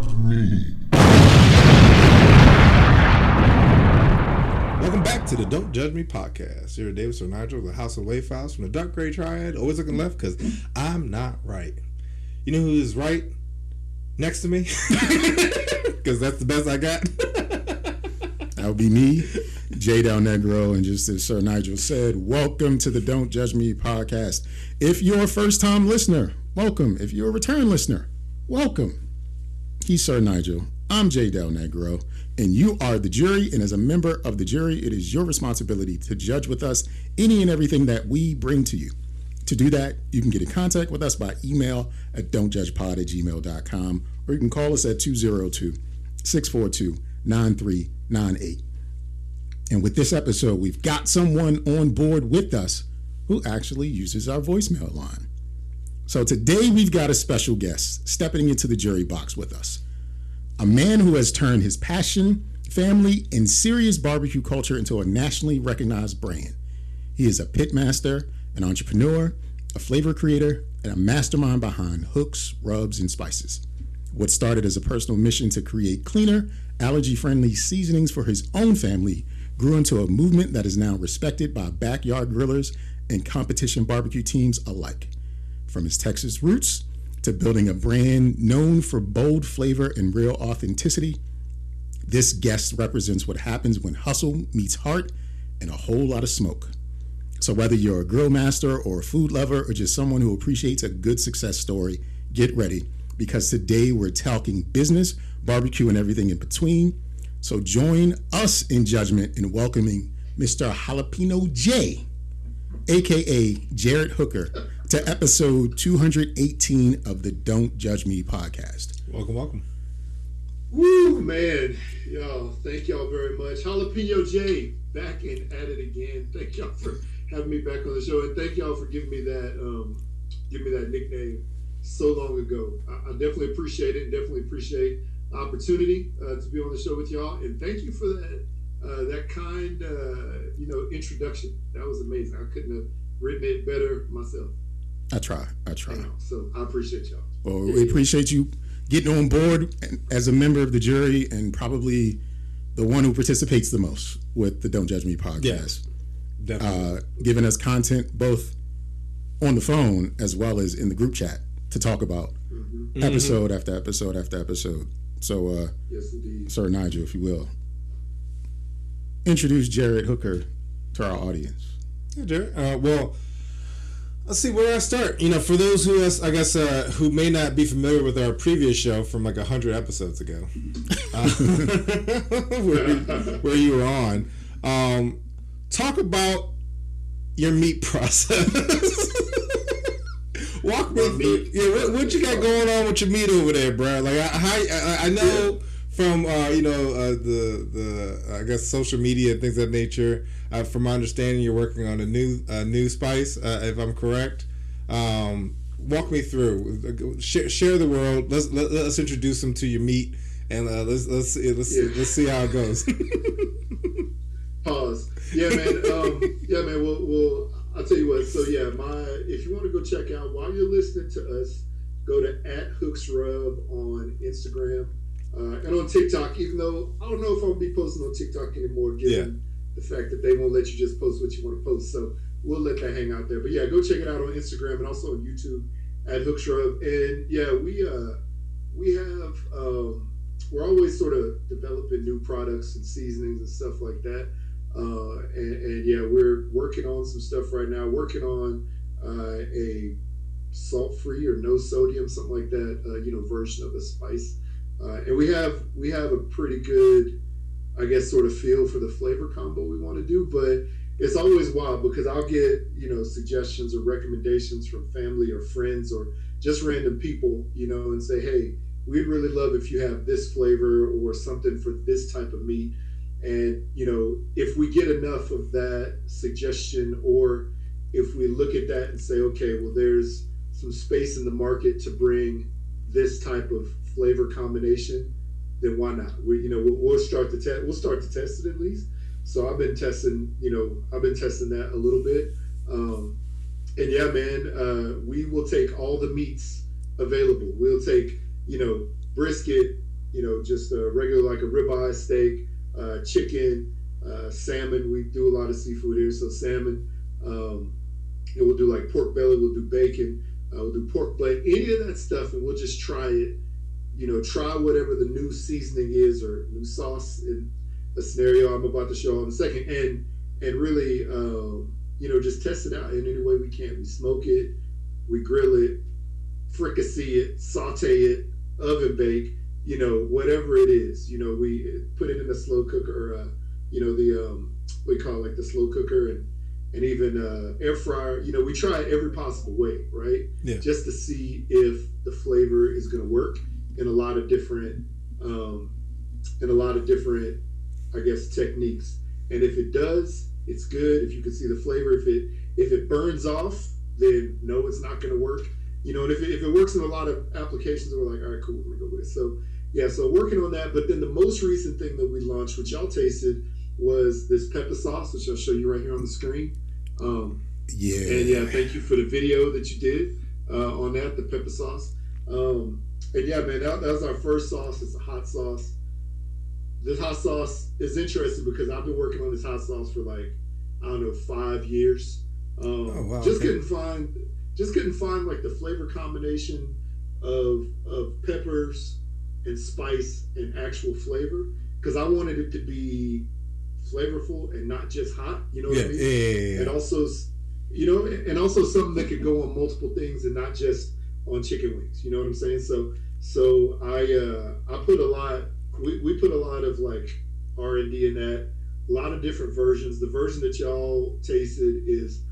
not me. Welcome back to the Don't Judge Me Podcast. Here today with Sir Nygel, the House of Wayfiles from the Dark Gray Triad. Always looking left because I'm not right. You know who is right next to me? Because that's the best I got. That would be me, Delnegro, and just as Sir Nygel said, welcome to the Don't Judge Me Podcast. If you're a first-time listener, welcome. If you're a return listener, welcome. He's Sir Nygel. I'm Delnegro, and you are the jury, and as a member of the jury, it is your responsibility to judge with us any and everything that we bring to you. To do that, you can get in contact with us by email at don'tjudgepod@gmail.com, or you can call us at 202-642-9398. And with this episode, we've got someone on board with us who actually uses our voicemail line. So today we've got a special guest stepping into the jury box with us. A man who has turned his passion, family, and serious barbecue culture into a nationally recognized brand. He is a pitmaster, an entrepreneur, a flavor creator, and a mastermind behind Hooks, Rubs, and Spices. What started as a personal mission to create cleaner, allergy-friendly seasonings for his own family grew into a movement that is now respected by backyard grillers and competition barbecue teams alike. From his Texas roots to building a brand known for bold flavor and real authenticity, this guest represents what happens when hustle meets heart and a whole lot of smoke. So whether you're a grill master or a food lover or just someone who appreciates a good success story, get ready, because today we're talking business, barbecue, and everything in between. So join us in judgment in welcoming Mr. Jalapeño J, aka Jared Hooker, to episode 218 of the Don't Judge Me Podcast. Welcome. Woo, man. Y'all, thank y'all very much. Jalapeño J, back and at it again. Thank y'all for having me back on the show, and thank y'all for giving me that nickname so long ago. I definitely appreciate it, and definitely appreciate the opportunity to be on the show with y'all, and thank you for that kind introduction. That was amazing. I couldn't have written it better myself. I try. So I appreciate y'all. Well, we appreciate you getting on board as a member of the jury and probably the one who participates the most with the Don't Judge Me Podcast. Yes, definitely. Giving us content both on the phone as well as in the group chat to talk about episode after episode after episode. So, yes, indeed. Sir Nygel, if you will, introduce Jared Hooker to our audience. Yeah, Jared. Well, let's see where I start. For those who, who may not be familiar with our previous show from like 100 episodes ago, where you were on, talk about your meat process. Walk me through. Yeah, what you got going on with your meat over there, bro? Like I know from the social media and things of that nature. From my understanding, you're working on a new spice, if I'm correct. Walk me through. Share the world. Let's introduce them to your meat, and let's see how it goes. Pause. Yeah, man. Well, I'll tell you what. So yeah, if you want to go check out while you're listening to us, go to @HooksRub on Instagram and on TikTok. Even though I don't know if I'll be posting on TikTok anymore, given the fact that they won't let you just post what you want to post. So we'll let that hang out there. But yeah, go check it out on Instagram and also on YouTube @HooksRub. And yeah, we're always sort of developing new products and seasonings and stuff like that. And yeah, we're working on some stuff right now. Working on a salt-free or no sodium, something like that, version of a spice. And we have a pretty good, I guess, sort of feel for the flavor combo we want to do. But it's always wild because I'll get suggestions or recommendations from family or friends or just random people, and say, hey, we'd really love if you have this flavor or something for this type of meat. And, if we get enough of that suggestion, or if we look at that and say, okay, well, there's some space in the market to bring this type of flavor combination, then why not? We'll start to test. We'll start to test it at least. So I've been testing that a little bit. And yeah, man, we will take all the meats available. We'll take, brisket, just a regular, like a ribeye steak, chicken, salmon. We do a lot of seafood here, so salmon. We'll do like pork belly, we'll do bacon, we'll do pork butt, any of that stuff, and we'll just try it. Try whatever the new seasoning is or new sauce in a scenario I'm about to show in a second, and really, just test it out in any way we can. We smoke it, we grill it, fricassee it, saute it, oven bake, whatever it is. We put it in a slow cooker, we call it like the slow cooker, and even air fryer. We try it every possible way, right? Yeah. Just to see if the flavor is going to work in a lot of different, I guess, techniques. And if it does, it's good. If you can see the flavor, if it burns off, then no, it's not going to work. And if it works in a lot of applications, we're like, all right, cool, we're going to go with it. So yeah, so working on that. But then the most recent thing that we launched, which y'all tasted, was this pepper sauce, which I'll show you right here on the screen. And yeah, thank you for the video that you did on that, the pepper sauce. And yeah, man, that was our first sauce. It's a hot sauce. This hot sauce is interesting because I've been working on this hot sauce for 5 years. Oh, wow. Couldn't find like the flavor combination of peppers and spice and actual flavor, because I wanted it to be flavorful and not just hot. You know what I mean? Yeah. And also, and also something that could go on multiple things and not just on chicken wings. You know what I'm saying? So I put a lot. We put a lot of R&D in that. A lot of different versions. The version that y'all tasted is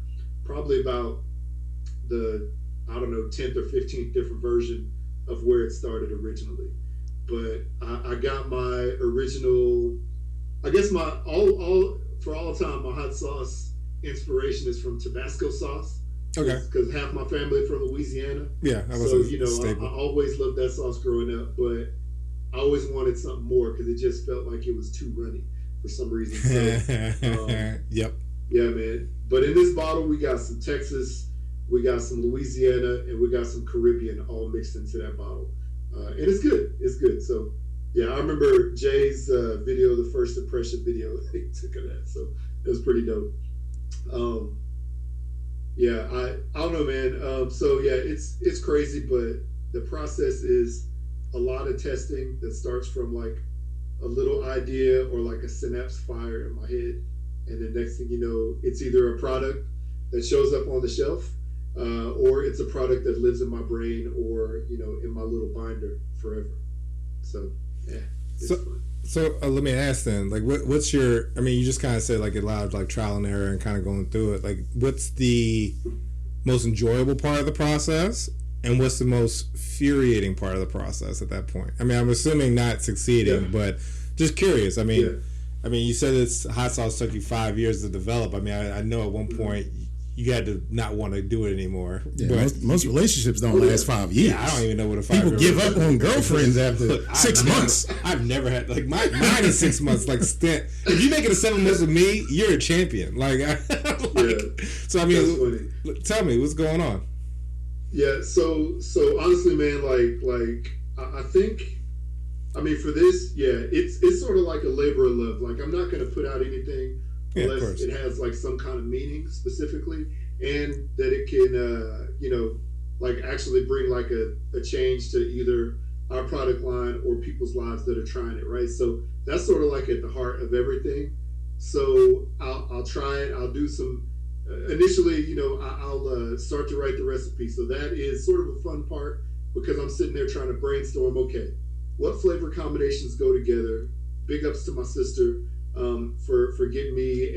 probably about the 10th or 15th different version of where it started originally. But I got my original, I guess for all time, my hot sauce inspiration is from Tabasco sauce. Okay. Because half my family from Louisiana. Yeah, that was I always loved that sauce growing up, but I always wanted something more because it just felt like it was too runny for some reason. So, yep. Yeah, man. But in this bottle, we got some Texas, we got some Louisiana, and we got some Caribbean all mixed into that bottle. And it's good. It's good. So, yeah, I remember Jay's video, the first impression video he took of that. So, it was pretty dope. Yeah, I don't know, man. So, yeah, it's crazy, but the process is a lot of testing that starts from a little idea or a synapse fire in my head. And then next thing you know, it's either a product that shows up on the shelf, or it's a product that lives in my brain or, in my little binder forever. So, yeah, it's fun. So let me ask then, what's your, you just kind of said a lot of trial and error and kind of going through it. What's the most enjoyable part of the process? And what's the most infuriating part of the process at that point? I'm assuming not succeeding, but just curious. You said this hot sauce took you 5 years to develop. I know at one point you had to not want to do it anymore. Yeah, but most relationships don't last 5 years. Yeah, I don't even know what a 5 year. People give up on girlfriends after 6 months. I've never had mine is 6 months. Stint. If you make it a 7 months with me, you're a champion. So tell me what's going on. Yeah, so honestly, man, I think, for this, yeah, it's sort of like a labor of love. I'm not going to put out anything unless it has some kind of meaning specifically, and that it can, actually bring a change to either our product line or people's lives that are trying it, right? So that's sort of at the heart of everything. So I'll try it. I'll do some. Initially, I'll start to write the recipe. So that is sort of a fun part because I'm sitting there trying to brainstorm, okay, what flavor combinations go together? Big ups to my sister for getting me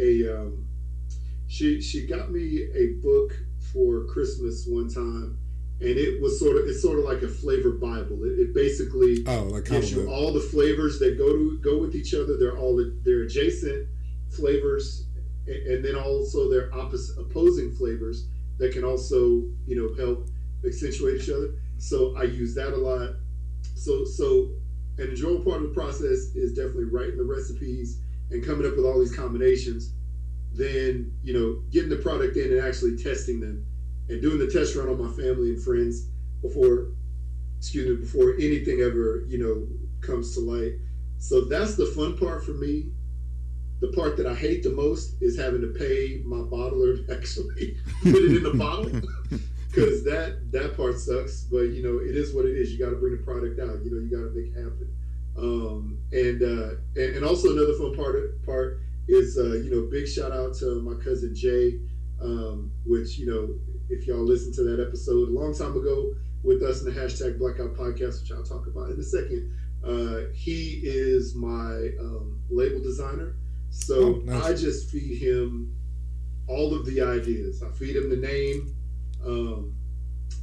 she got me a book for Christmas one time, and it's sort of like a flavor Bible. It basically gives you all the flavors that go with each other. They're adjacent flavors, and then also their opposing flavors that can also help accentuate each other. So I use that a lot. So an enjoyable part of the process is definitely writing the recipes and coming up with all these combinations. Then getting the product in and actually testing them and doing the test run on my family and friends before anything ever comes to light. So that's the fun part for me. The part that I hate the most is having to pay my bottler to actually put it in the bottle, because that part sucks. But it is what it is. You got to bring the product out. You got to make it happen. And also another fun part is big shout out to my cousin Jay, which if y'all listened to that episode a long time ago with us in the #Blackout Podcast, which I'll talk about in a second. He is my label designer. So nice. I just feed him all of the ideas. I feed him the name.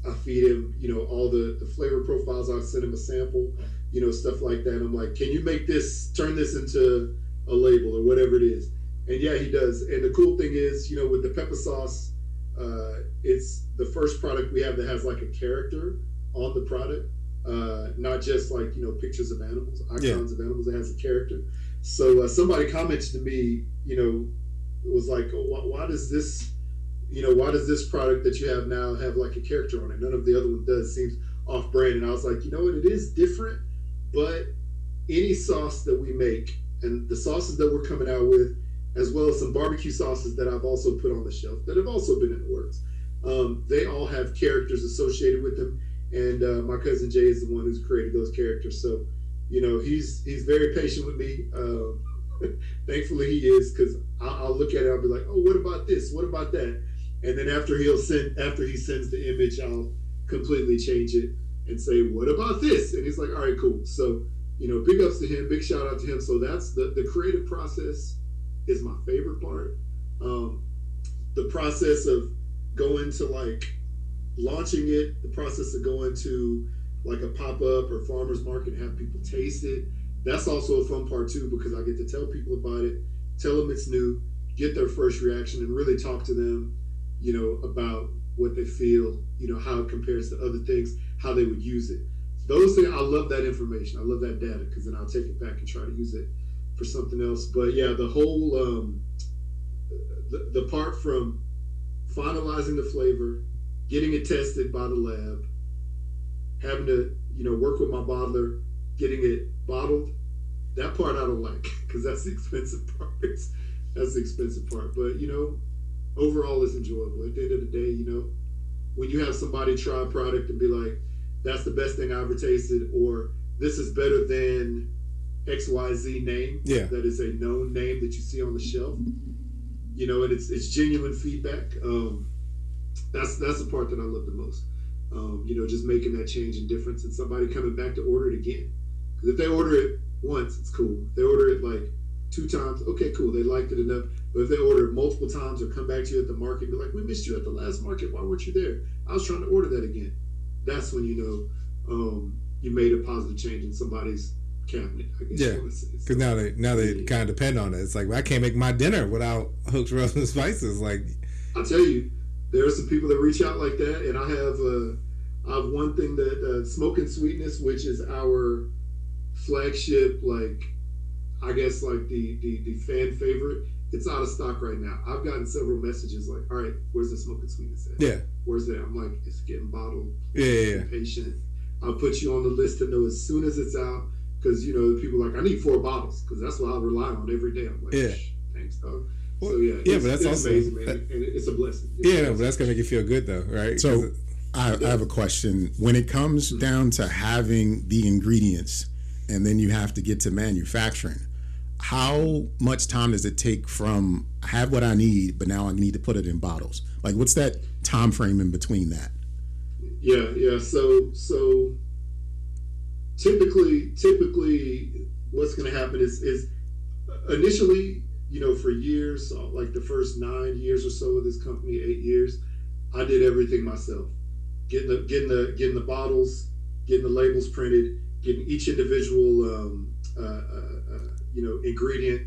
I feed him, all the flavor profiles. I send him a sample, stuff like that. I'm like, can you turn this into a label or whatever it is? And yeah, he does. And the cool thing is, with the pepper sauce, it's the first product we have that has like a character on the product, not just like, pictures of animals, icons of animals. That has a character. So somebody commented to me, it was like, why does this product that you have now have like a character on it? None of the other one does. Seems off-brand. And I was like, what? It is different, but any sauce that we make and the sauces that we're coming out with, as well as some barbecue sauces that I've also put on the shelf that have also been in the works, they all have characters associated with them. And my cousin Jay is the one who's created those characters. So, he's very patient with me. Thankfully he is, because I'll look at it, I'll be like, oh, what about this? What about that? And then after he sends the image, I'll completely change it and say, what about this? And he's like, all right, cool. So, big ups to him, big shout out to him. So that's the creative process is my favorite part. The process of going to like launching it, the process of going to like a pop-up or farmer's market and have people taste it. That's also a fun part too, because I get to tell people about it, tell them it's new, get their first reaction, and really talk to them, about what they feel, how it compares to other things, how they would use it. Those things, I love that information. I love that data, because then I'll take it back and try to use it for something else. But yeah, the whole, the part from finalizing the flavor, getting it tested by the lab, having to, work with my bottler, getting it bottled, that part I don't like, because that's the expensive part. That's the expensive part. But, overall it's enjoyable. At the end of the day, when you have somebody try a product and be like, that's the best thing I ever tasted, or this is better than XYZ name, that is a known name that you see on the shelf, and it's genuine feedback. That's the part that I love the most. Just making that change and difference, and somebody coming back to order it again. Because if they order it once, it's cool. If they order it like 2 times, okay, cool, they liked it enough. But if they order it multiple times or come back to you at the market and be like, we missed you at the last market, why weren't you there? I was trying to order that again. That's when you made a positive change in somebody's cabinet, I guess. Yeah, because now they kind of depend on it. It's like, well, I can't make my dinner without Hook's Rubs and Spices. Like, I'll tell you, there are some people that reach out like that, and I have one thing that Smoke and Sweetness, which is our flagship, like, I guess like the fan favorite. It's out of stock right now. I've gotten several messages like, all right, where's the Smoke and Sweetness at? Yeah. Where's that? I'm like, it's getting bottled. Yeah. Be patient. I'll put you on the list to know as soon as it's out, because people are like, I need 4 bottles, because that's what I rely on every day. I'm like, thanks, dog. Well, so but that's also amazing, man. And it's a blessing. But that's gonna make you feel good though, right? So I have a question. When it comes down to having the ingredients, and then you have to get to manufacturing, how much time does it take from I have what I need, but now I need to put it in bottles? Like, what's that time frame in between that? Yeah. So typically, what's going to happen is initially, for years, like the first 9 years or so of this company, 8 years, I did everything myself. Getting the bottles, getting the labels printed, getting each individual ingredient,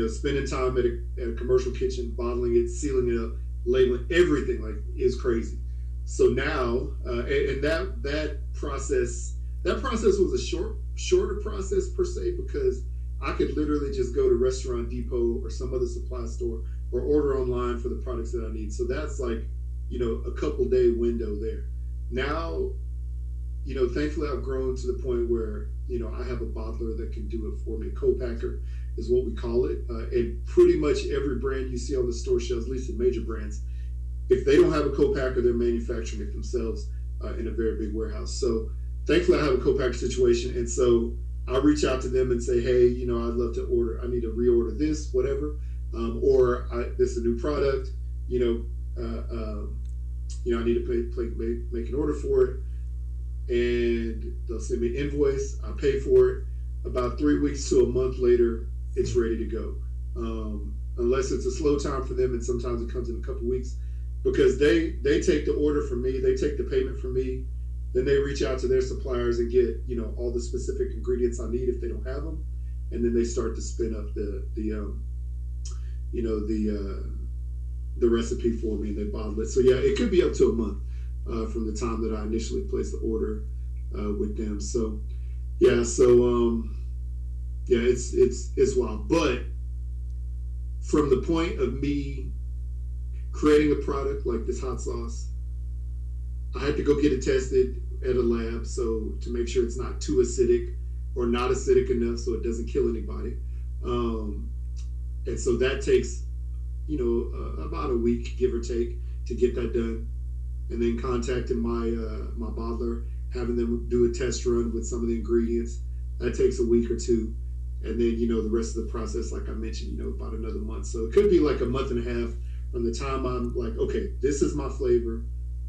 spending time at a commercial kitchen, bottling it, sealing it up, labeling, everything, like, is crazy. So now, and that process was a shorter process per se, because I could literally just go to Restaurant Depot or some other supply store or order online for the products that I need. So that's like, a couple day window there. Now, thankfully I've grown to the point where, I have a bottler that can do it for me. A co-packer is what we call it. And pretty much every brand you see on the store shelves, at least the major brands, if they don't have a co-packer, they're manufacturing it themselves in a very big warehouse. So thankfully I have a co-packer situation. And so I reach out to them and say, hey, you know, I'd love to order, I need to reorder this, whatever. This is a new product, you know, I need to make an order for it. And they'll send me an invoice. I pay for it. About 3 weeks to a month later, it's ready to go. Unless it's a slow time for them, and sometimes it comes in a couple weeks, because they take the order from me, they take the payment from me, then they reach out to their suppliers and get, you know, all the specific ingredients I need if they don't have them, and then they start to spin up the recipe for me, and they bottle it. So yeah, it could be up to a month from the time that I initially placed the order with them. So yeah, it's wild. But from the point of me creating a product like this hot sauce, I had to go get it tested at a lab, so to make sure it's not too acidic or not acidic enough so it doesn't kill anybody. And so that takes, you know, about a week, give or take, to get that done. And then contacting my bottler, having them do a test run with some of the ingredients. That takes a week or two. And then, you know, the rest of the process, like I mentioned, you know, about another month. So it could be like a month and a half from the time I'm like, okay, this is my flavor,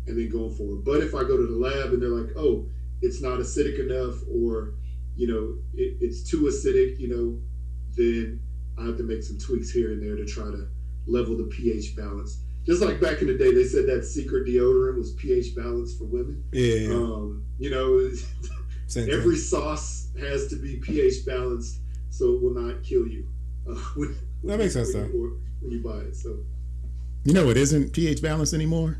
and then going forward. But if I go to the lab and they're like, oh, it's not acidic enough, or, you know, it's too acidic, you know, then I have to make some tweaks here and there to try to level the pH balance. Just like back in the day, they said that secret deodorant was pH balance for women. Yeah. You know, every sauce has to be pH balanced so it will not kill you. That makes sense, though. When you buy it, so. You know, it isn't pH balanced anymore.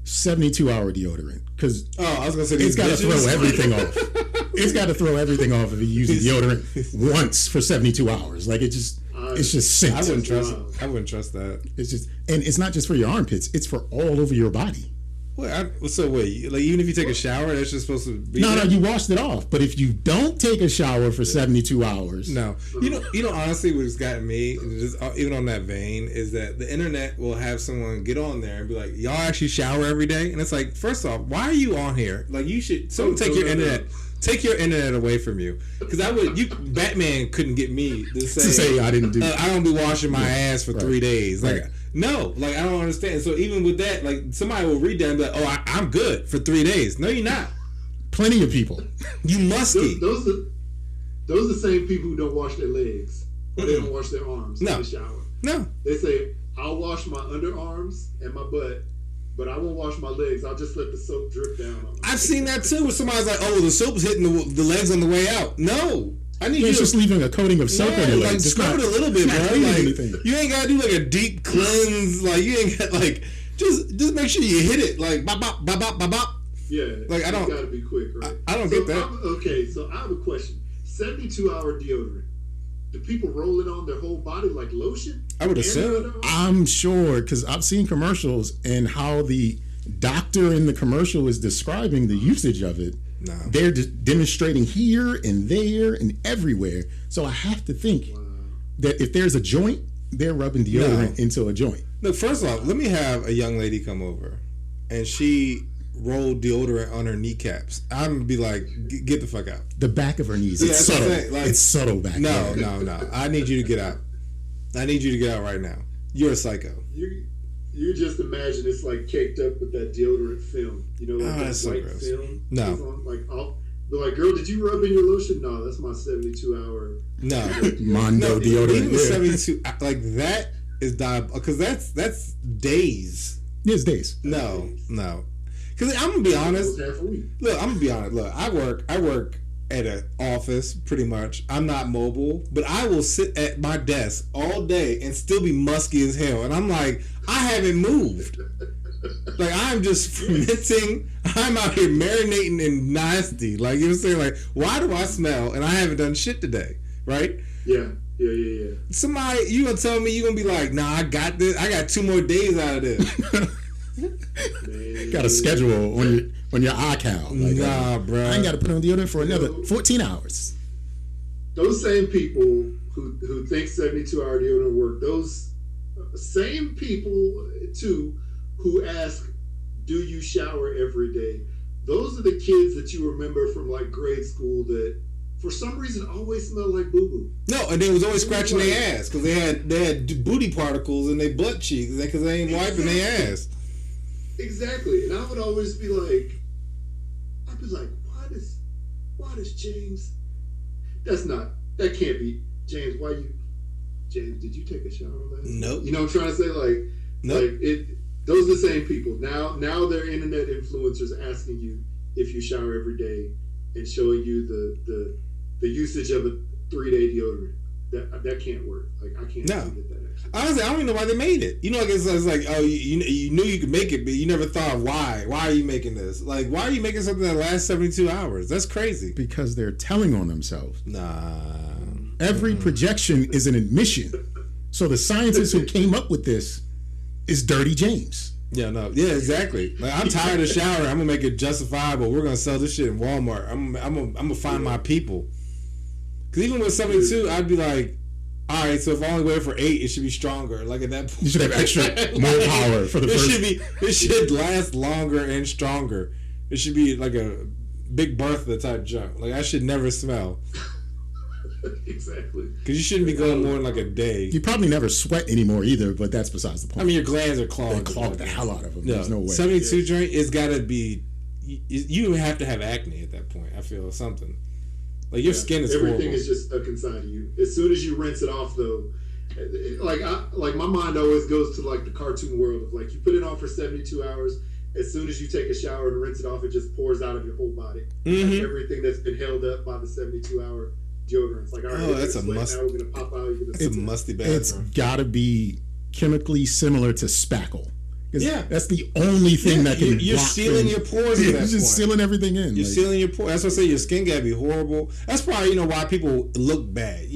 72-hour deodorant, because I was gonna say it's got to throw everything off. It's got to throw everything off if you use the deodorant once for 72 hours. Like it's just sinks. I wouldn't trust that. It's just, and it's not just for your armpits; it's for all over your body. Wait, like even if you take a shower, that's just supposed to be. No, you washed it off. But if you don't take a shower for 72 hours, no, you know, honestly, what's gotten me, just even on that vein, is that the internet will have someone get on there and be like, "Y'all actually shower every day?" And it's like, first off, why are you on here? Like, you should take your internet away from you, because Batman couldn't get me to say I didn't do. I don't be washing my ass for 3 days, like. Right. No, like I don't understand. So even with that, like somebody will read that and be like, "Oh, I'm good for 3 days." No, you're not. Plenty of people. You musky. Those are the same people who don't wash their legs or they don't wash their arms in the shower. No. They say, "I'll wash my underarms and my butt, but I won't wash my legs. I'll just let the soap drip down on them." I've seen that too, where somebody's like, "Oh, the soap's hitting the legs on the way out." No. I need you just leaving a coating of soap on your legs. Like, scrub it a little bit, bro. Like, you ain't gotta do like a deep cleanse. Like, you ain't got like just make sure you hit it like bop bop bop bop bop bop. Yeah, like I don't. Gotta be quick, right? I don't get that. Okay, so I have a question. 72-hour deodorant. Do people roll it on their whole body like lotion? I would assume. I'm sure, because I've seen commercials and how the doctor in the commercial is describing the usage of it. No. They're just demonstrating here and there and everywhere. So I have to think that if there's a joint, they're rubbing deodorant into a joint. Look, first off, let me have a young lady come over and she rolled deodorant on her kneecaps. I'm going to be like, get the fuck out. The back of her knees. It's subtle. It's subtle back there. No. I need you to get out. I need you to get out right now. You're a psycho. You just imagine it's like caked up with that deodorant film. You know, like that white film. No. They're like, girl, did you rub in your lotion? No, that's my 72-hour. No. Mondo deodorant. Even 72, like that is because that's days. It's days. No. Because I'm going to be honest. Look, I'm going to be honest. Look, I work at an office pretty much. I'm not mobile, but I will sit at my desk all day and still be musky as hell. And I'm like, I haven't moved. Like, I'm just fermenting. I'm out here marinating and nasty. Like, you know what I'm saying? Like, why do I smell and I haven't done shit today? Right? Yeah. Somebody, you going to tell me you're going to be like, nah, I got this. I got 2 more days out of this. Got a schedule on your iCal. Like, nah, bro. I ain't got to put on deodorant for another 14 hours. those same people who think 72-hour deodorant work, those same people too who ask, do you shower every day? Those are the kids that you remember from like grade school that for some reason always smell like boo-boo. No, and they was always scratching their ass because they had booty particles in their butt cheeks because they ain't wiping their ass. Exactly. And I would always be like, why does James, that can't be, James, James, did you take a shower last night? Nope. You know what I'm trying to say? Like, nope. Those are the same people. Now they're internet influencers asking you if you shower every day and showing you the usage of a 3-day deodorant. That can't work. Like, I can't no. get that actually. Honestly, I don't even know why they made it. You know, like it's like, oh, you knew you could make it, but you never thought of why. Why are you making this? Like, why are you making something that lasts 72 hours? That's crazy. Because they're telling on themselves. Nah. Every projection is an admission. So the scientist who came up with this is Dirty James. Yeah, no. Yeah, exactly. Like, I'm tired of showering. I'm gonna make it justifiable. We're gonna sell this shit in Walmart. I'm gonna find my people. Because even with 72, I'd be like, all right, so if I only wear it for 8, it should be stronger. Like at that point, you should have extra more power for the first. It should last longer and stronger. It should be like a Big Bertha type junk. Like I should never smell. Exactly. Because you shouldn't be going more than like a day. You probably never sweat anymore either, but that's besides the point. I mean, your glands are clogged. They clog the hell out of them. No, There's no way. 72 drink, it's got to be. You have to have acne at that point. I feel something. Like your skin is everything horrible. is just stuck inside of you. As soon as you rinse it off, though, like my mind always goes to like the cartoon world of like you put it on for 72 hours. As soon as you take a shower and rinse it off, it just pours out of your whole body. Mm-hmm. Like everything that's been held up by the 72-hour deodorant. It's like, all right, that's a must. Now we're gonna pop out. It's a musty bathroom. It's got to be chemically similar to spackle. Yeah, that's the only thing that can. You're sealing your pores. You're just sealing everything in. You're sealing your pores. That's what I say. Your skin gotta be horrible. That's probably why people look bad.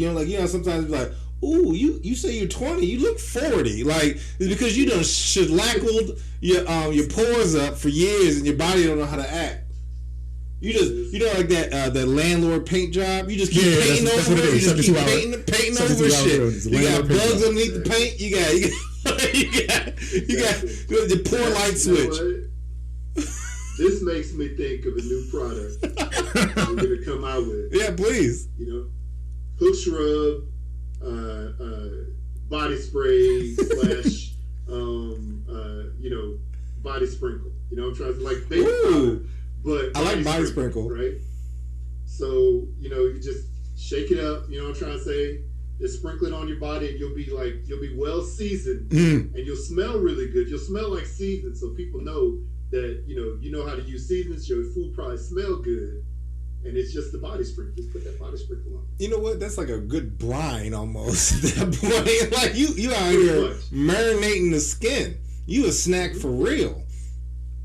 Sometimes like, ooh, you say you're 20, you look 40. Like it's because you done shellackled your pores up for years and your body don't know how to act. You just like that landlord paint job. You just keep painting over it. You just keep painting over shit. You got bugs underneath the paint. You got the pour light switch. This makes me think of a new product we're gonna come out with. Yeah, please. Push rub, body spray / body sprinkle. I'm trying to like baby powder. But I like body sprinkle, right? So you just shake it up. You know what I'm trying to say? Just sprinkle it on your body, and you'll be well seasoned, and you'll smell really good. You'll smell like seasoned, so people know that you know how to use seasonings. Your food probably smell good, and it's just the body sprinkle. Just put that body sprinkle on. You know what? That's like a good brine almost. At that point, like you out here marinating the skin. You a snack for real.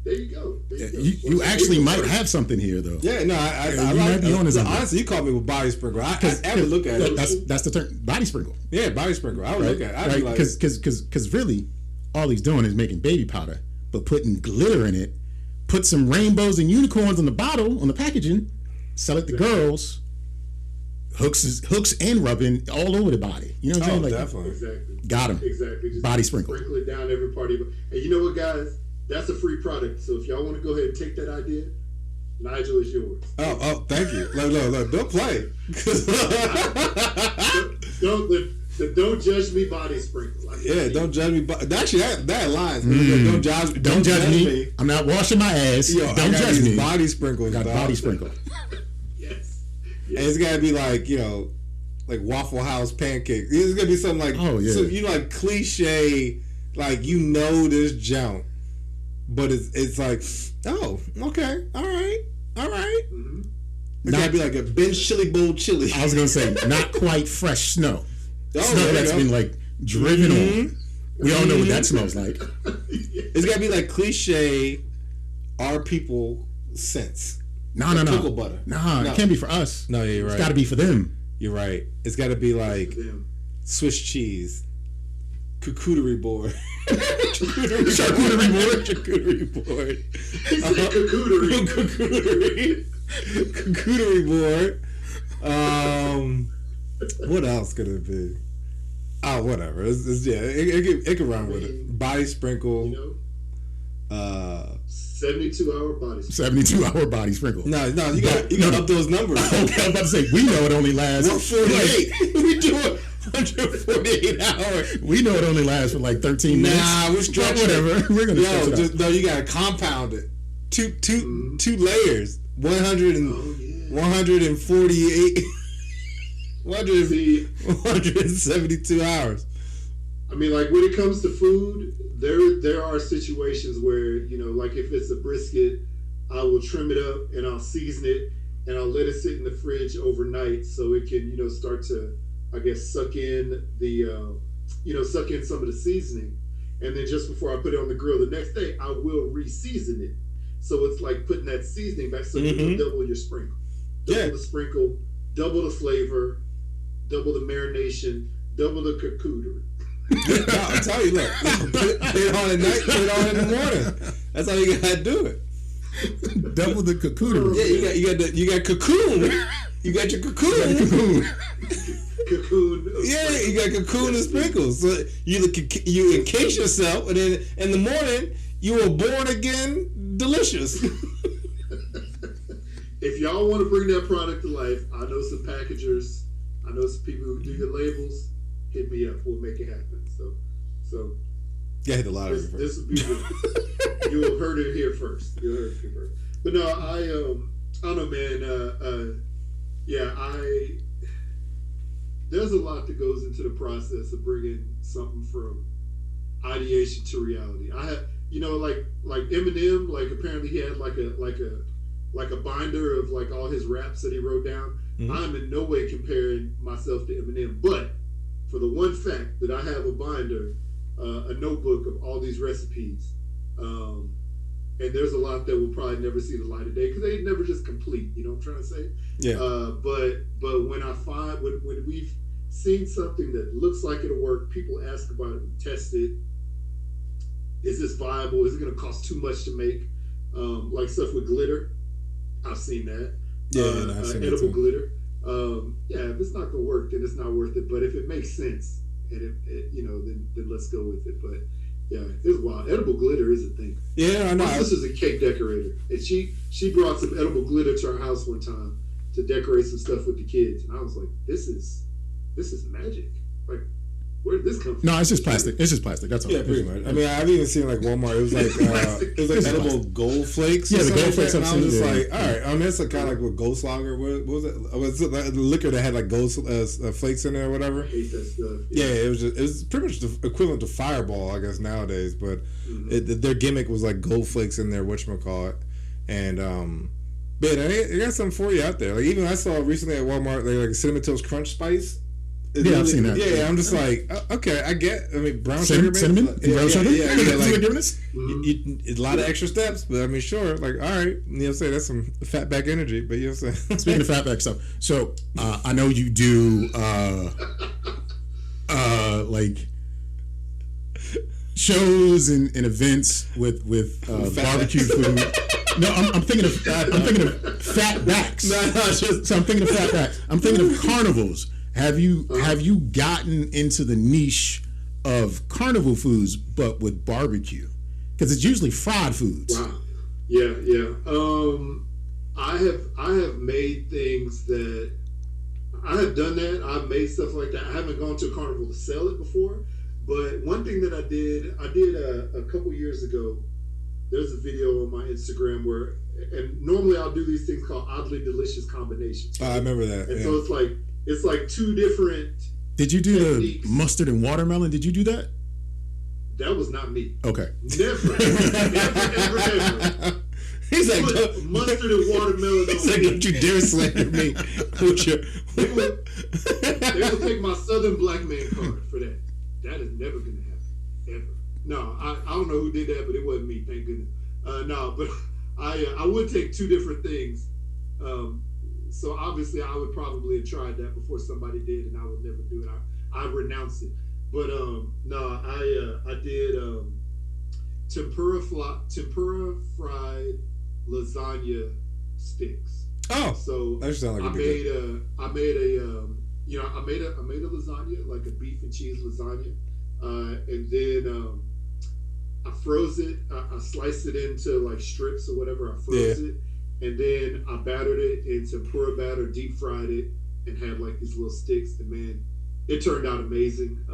There you go. You actually might have something here, though. Yeah, no, I like it. Honestly, you called me with body sprinkle. I would look at it. That's the term, body sprinkle. Yeah, body sprinkle. I would look at it. Right? Because really, all he's doing is making baby powder, but putting glitter in it. Put some rainbows and unicorns on the bottle, on the packaging. Sell it to girls. Hooks and rubbing all over the body. You know what I'm saying? Like, definitely. Exactly. Got him. Exactly. Just body sprinkle. Sprinkle it down every part of it. And you know what, guys? That's a free product. So if y'all want to go ahead and take that idea, Nygel is yours. Oh, thank you. Look, don't play. Don't judge me, body sprinkle. Don't judge me. Actually, that aligns. Don't judge me. I'm not washing my ass. Don't judge me. Body sprinkle. Got body sprinkle. Yes. And it's gotta be like like Waffle House pancakes. It's gonna be something like like cliche, like this junk. But it's like, oh, okay, all right. Mm-hmm. It gotta be like a bench chili bowl chili. I was gonna say not quite fresh snow. Snow that's been like driven on. We all know what that smells like. It's gotta be like cliche, our people scents. No. Pickle butter. No, it can't be for us. No, you're right. It's gotta be for them. You're right. It's gotta be like Swiss cheese. Charcuterie board. Charcuterie board. Charcuterie board. What else could it be? Oh, whatever. It can run with it. Body sprinkle. 72-hour body sprinkle. 72-hour body sprinkle. No, you got up those numbers. Okay, I was about to say, we know it only lasts 148. We do it 148 hours. We know it only lasts for like 13 minutes. Nah, we're stretching. Whatever. We're gonna stretch it out. No, you gotta compound it. Two layers. 148. 172 hours. I mean, like when it comes to food, there are situations where, like if it's a brisket, I will trim it up and I'll season it and I'll let it sit in the fridge overnight so it can, start to, I guess, suck in some of the seasoning. And then just before I put it on the grill the next day, I will re-season it. So it's like putting that seasoning back so you can double your sprinkle. Double the sprinkle, double the flavor, double the marination, double the charcuterie. I'll tell you, look, put it on at night, put it on in the morning. That's how you gotta do it. Double the charcuterie. Yeah, you got cocoon. You got your cocoon. Cocoon. Yeah, you got cocoon and sprinkles. So you encase yourself, and then in the morning you were born again, delicious. If y'all want to bring that product to life, I know some packagers. I know some people who do your labels. Hit me up. We'll make it happen. So. Yeah, hit the lottery first. This will be good. You have heard it here first. But no, I don't know, man. There's a lot that goes into the process of bringing something from ideation to reality. I have, like Eminem. Like apparently he had like a binder of like all his raps that he wrote down. Mm-hmm. I'm in no way comparing myself to Eminem, but for the one fact that I have a binder, a notebook of all these recipes, and there's a lot that will probably never see the light of day because they never just complete. You know what I'm trying to say? Yeah. But when I find when we've seen something that looks like it'll work, people ask about it, we test it. Is this viable? Is it going to cost too much to make? Like stuff with glitter. I've seen that. Yeah, I've seen edible glitter. If it's not gonna work, then it's not worth it. But if it makes sense, and then let's go with it. But yeah, it's wild. Edible glitter is a thing. Yeah, I know. My sister's a cake decorator, and she brought some edible glitter to our house one time to decorate some stuff with the kids, and I was like, this is magic. Like, where did this come from? No, it's just plastic. That's all. Yeah, pretty much. I mean, I've even seen like Walmart. It was like edible gold flakes. Yeah, the gold flakes. And I was just like, all right. I mean, it's kind of like with Goldslager. What was it? Was it the liquor that had like gold flakes in there or whatever? I hate that stuff. Yeah, it was pretty much the equivalent to Fireball, I guess nowadays. But their gimmick was like gold flakes in there, whatchamacallit. And but they got something for you out there. Like even I saw recently at Walmart, they like Cinnamon Toast Crunch Spice. Yeah, I've seen that. Yeah, I'm just like, okay, I get. I mean, brown sugar, cinnamon, brown sugar. Yeah, that's what like, giving us. A lot of extra steps, but I mean, sure, like, all right, say that's some fat back energy, but you know what I'm saying. Speaking of fat back stuff, so I know you do like shows and events with barbecue food. No, I'm thinking of fat backs. No, so I'm thinking of fat backs. I'm thinking of carnivals. Have you gotten into the niche of carnival foods, but with barbecue? Because it's usually fried foods. Wow. Yeah. I have made things that I have done that. I've made stuff like that. I haven't gone to a carnival to sell it before, but one thing that I did a couple years ago. There's a video on my Instagram where, and normally I'll do these things called oddly delicious combinations. I remember that. And so it's like two different. Did you do techniques. The mustard and watermelon? Did you do that? That was not me. Okay. Never. He's like, mustard and watermelon. He's like, don't you dare slander me. They will take my Southern black man card for that. That is never going to happen. Ever. No, I don't know who did that, but it wasn't me. Thank goodness. But I would take two different things. So obviously, I would probably have tried that before somebody did, and I would never do it. I renounce it. But I did tempura fried lasagna sticks. Oh, so that sounds like I made a I made a lasagna, like a beef and cheese lasagna, and then I froze it. I sliced it into like strips or whatever. I froze it, and then I battered it in tempura batter, deep fried it, and had like these little sticks. And man, it turned out amazing.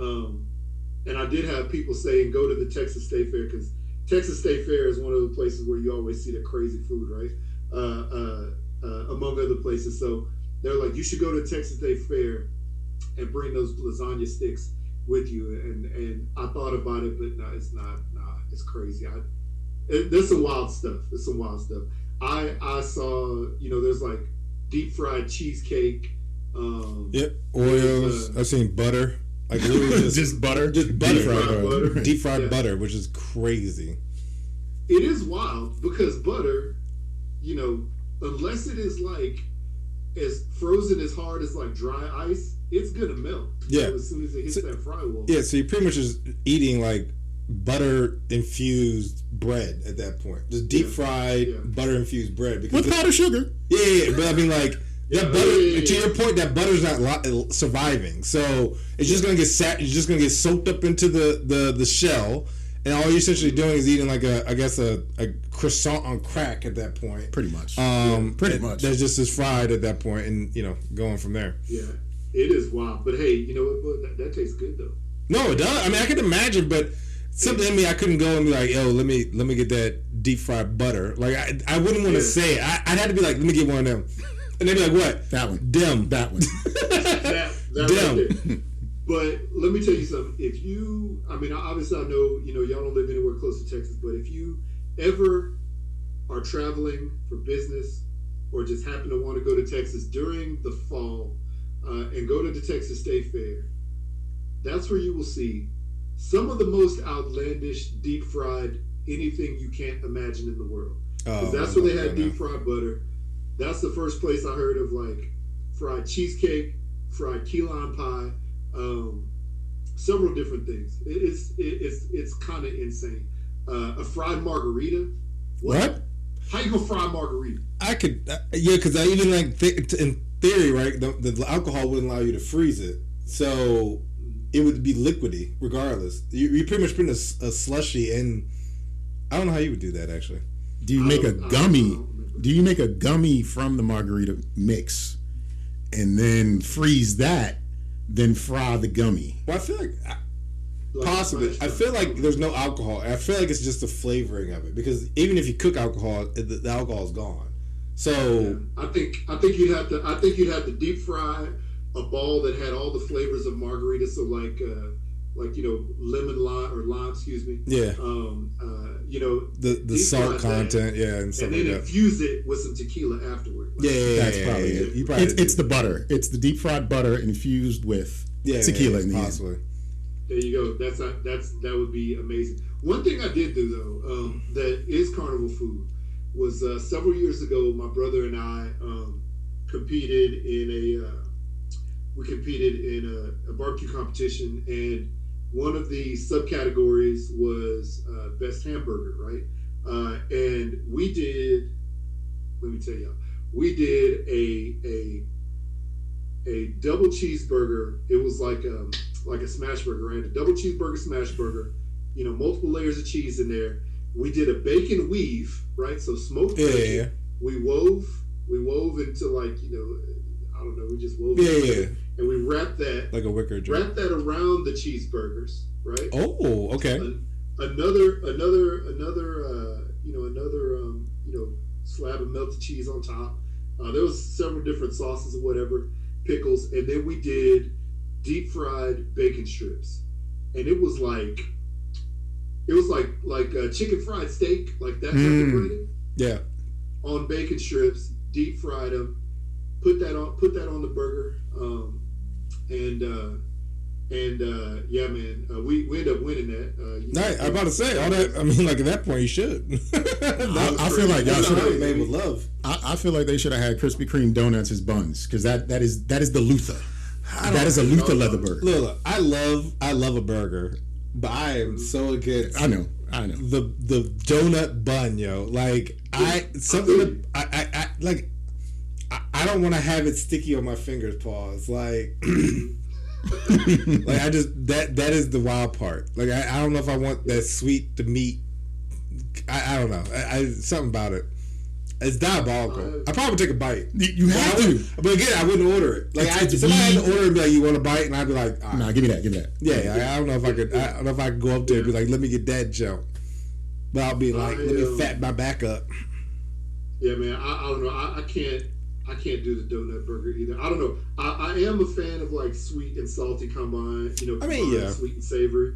And I did have people saying go to the Texas State Fair, because Texas State Fair is one of the places where you always see the crazy food, right? Among other places. So they're like, you should go to Texas State Fair and bring those lasagna sticks with you. And I thought about it, but no, it's not. Nah, it's crazy. There's some wild stuff. I saw, there's like deep fried cheesecake. Oreos. I've seen butter. Like literally just butter. Just butter. Deep fried butter, which is crazy. It is wild because butter, unless it is like as frozen as hard as like dry ice, it's gonna melt. Yeah. As soon as it hits that fry wall. Yeah, so you're pretty much just eating like butter infused bread at that point. Just deep fried butter infused bread with powdered sugar. Yeah, but I mean like that butter. To your point, that butter's not surviving, so it's just gonna get It's just gonna get soaked up into the shell, and all you're essentially doing is eating like a croissant on crack at that point. Pretty much. Pretty much. That's just as fried at that point, and going from there. Yeah, it is wild. But hey, you know what? That tastes good though. No, it does. I mean, I can imagine, but something in me, I couldn't go and be like, yo, let me get that deep fried butter. Like I wouldn't want to say it. I'd have to be like, let me get one of them. And they'd be like, what? That one. Dim. That one. that Dim. Right. But let me tell you something. If you, obviously I know, y'all don't live anywhere close to Texas, but if you ever are traveling for business or just happen to want to go to Texas during the fall and go to the Texas State Fair, that's where you will see some of the most outlandish deep fried anything you can't imagine in the world. Because that's where they had deep fried butter. That's the first place I heard of like fried cheesecake, fried key lime pie, several different things. It's kind of insane. A fried margarita. What? How you gonna fry margarita? I could, because I even like in theory, right? The alcohol wouldn't allow you to freeze it, so it would be liquidy regardless. You pretty much put a slushy in. I don't know how you would do that actually. Do you make a gummy? Do you make a gummy from the margarita mix, and then freeze that, then fry the gummy? Well, I feel like possibly. I feel like there's no alcohol. I feel like it's just the flavoring of it, because even if you cook alcohol, the alcohol is gone. So I think you'd have to deep fry a ball that had all the flavors of margarita. So like lemon lime, excuse me. Yeah. The salt content, and stuff and then like that. infuse it with some tequila afterward. That's probably it. It's the butter. It's the deep fried butter infused with tequila in the possibly. end. There you go. That would be amazing. One thing I did do though, that is carnival food, was several years ago. My brother and I competed in a barbecue competition, and one of the subcategories was best hamburger, right? And we did. Let me tell y'all, we did a double cheeseburger. It was like a smash burger, right? A double cheeseburger smash burger. Multiple layers of cheese in there. We did a bacon weave, right? So smoked bacon. Yeah. We wove into like I don't know. We just wove. Yeah. And we wrapped that like a wicker joint. Wrapped that around the cheeseburgers, right? Oh, okay. Another slab of melted cheese on top. There was several different sauces or whatever, pickles, and then we did deep fried bacon strips, and it was like chicken fried steak, like that type of bread. Yeah. On bacon strips, deep fried them, put that on the burger, yeah, man, we ended up winning that. Nice. I'm about to say all that. I mean, like at that point, you should. I feel like y'all should have made with love. I feel like they should have had Krispy Kreme donuts as buns, because that is the Luther. That is a Luther leather burger. Look, I love a burger, but I am so against. I know. The donut bun, yo. Like I I don't want to have it sticky on my fingers. Pause. Like, like I just that is the wild part. Like I don't know if I want that sweet to meat. I don't know. I something about it. It's diabolical. I probably would take a bite. You have to. But again, I wouldn't order it. Like somebody had to order and be like, "You want a bite?" And I'd be like, right. "Nah, give me that." Yeah, I don't know if I could. I don't know if I could go up there and be like, "Let me get that jump." But I'll be like, "Let me fatten my back up." Yeah, man. I don't know. I can't do the donut burger either. I don't know. I am a fan of like sweet and salty combined. Sweet and savory.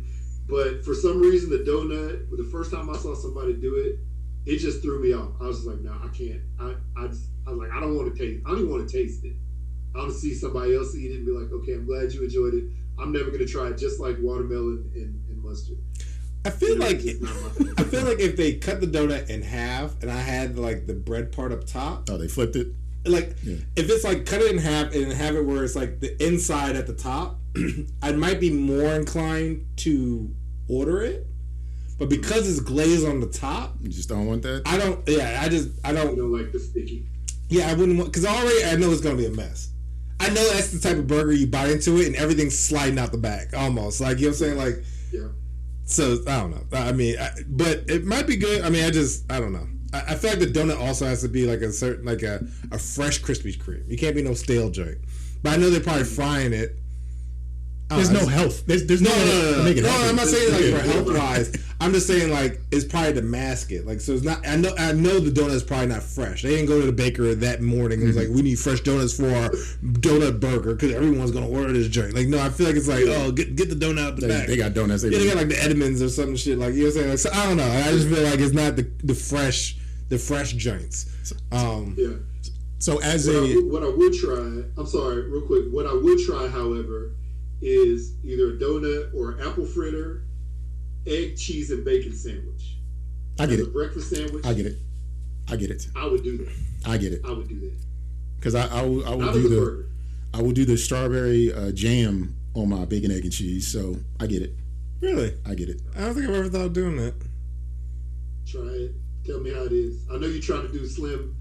But for some reason, the donut. The first time I saw somebody do it, it just threw me off. I was just like, no, I can't. I was like, I don't want to taste. I don't even want to taste it. I want to see somebody else eat it and be like, okay, I'm glad you enjoyed it. I'm never gonna try it. Just like watermelon and mustard. I feel like if they cut the donut in half and I had like the bread part up top. Oh, they flipped it. Like if it's like cut it in half and have it where it's like the inside at the top, I might be more inclined to order it. But because it's glazed on the top, you just don't want that. I don't. Yeah, I don't. You don't like the sticky. Yeah, I wouldn't want because already I know it's gonna be a mess. I know that's the type of burger you bite into it and everything's sliding out the back almost. Like you know what I'm saying? Like yeah. So I don't know. I mean, but it might be good. I mean, I don't know. I feel like the donut also has to be like a certain like a fresh Krispy Kreme. You can't be no stale joint. But I know they're probably frying it. There's no health. There's no. No, I'm not saying like for health wise. I'm just saying like it's probably to mask it. Like so it's not. I know the donut is probably not fresh. They didn't go to the baker that morning and was like, we need fresh donuts for our donut burger because everyone's gonna order this joint. Like no, I feel like it's like get the donut out the back. They got donuts. They got like the Edmonds or some shit. Like you know what I'm saying. Like, so I don't know. I just feel like it's not the fresh joints. Yeah. So what I would try. I'm sorry, real quick. What I would try, however, is either a donut or an apple fritter, egg, cheese, and bacon sandwich. I get it. A breakfast sandwich. I get it. I would do that. I get it. I would do that. Because I will do the strawberry jam on my bacon, egg, and cheese. So I get it. Really? I get it. I don't think I've ever thought of doing that. Try it. Tell me how it is. I know you're trying to do slim.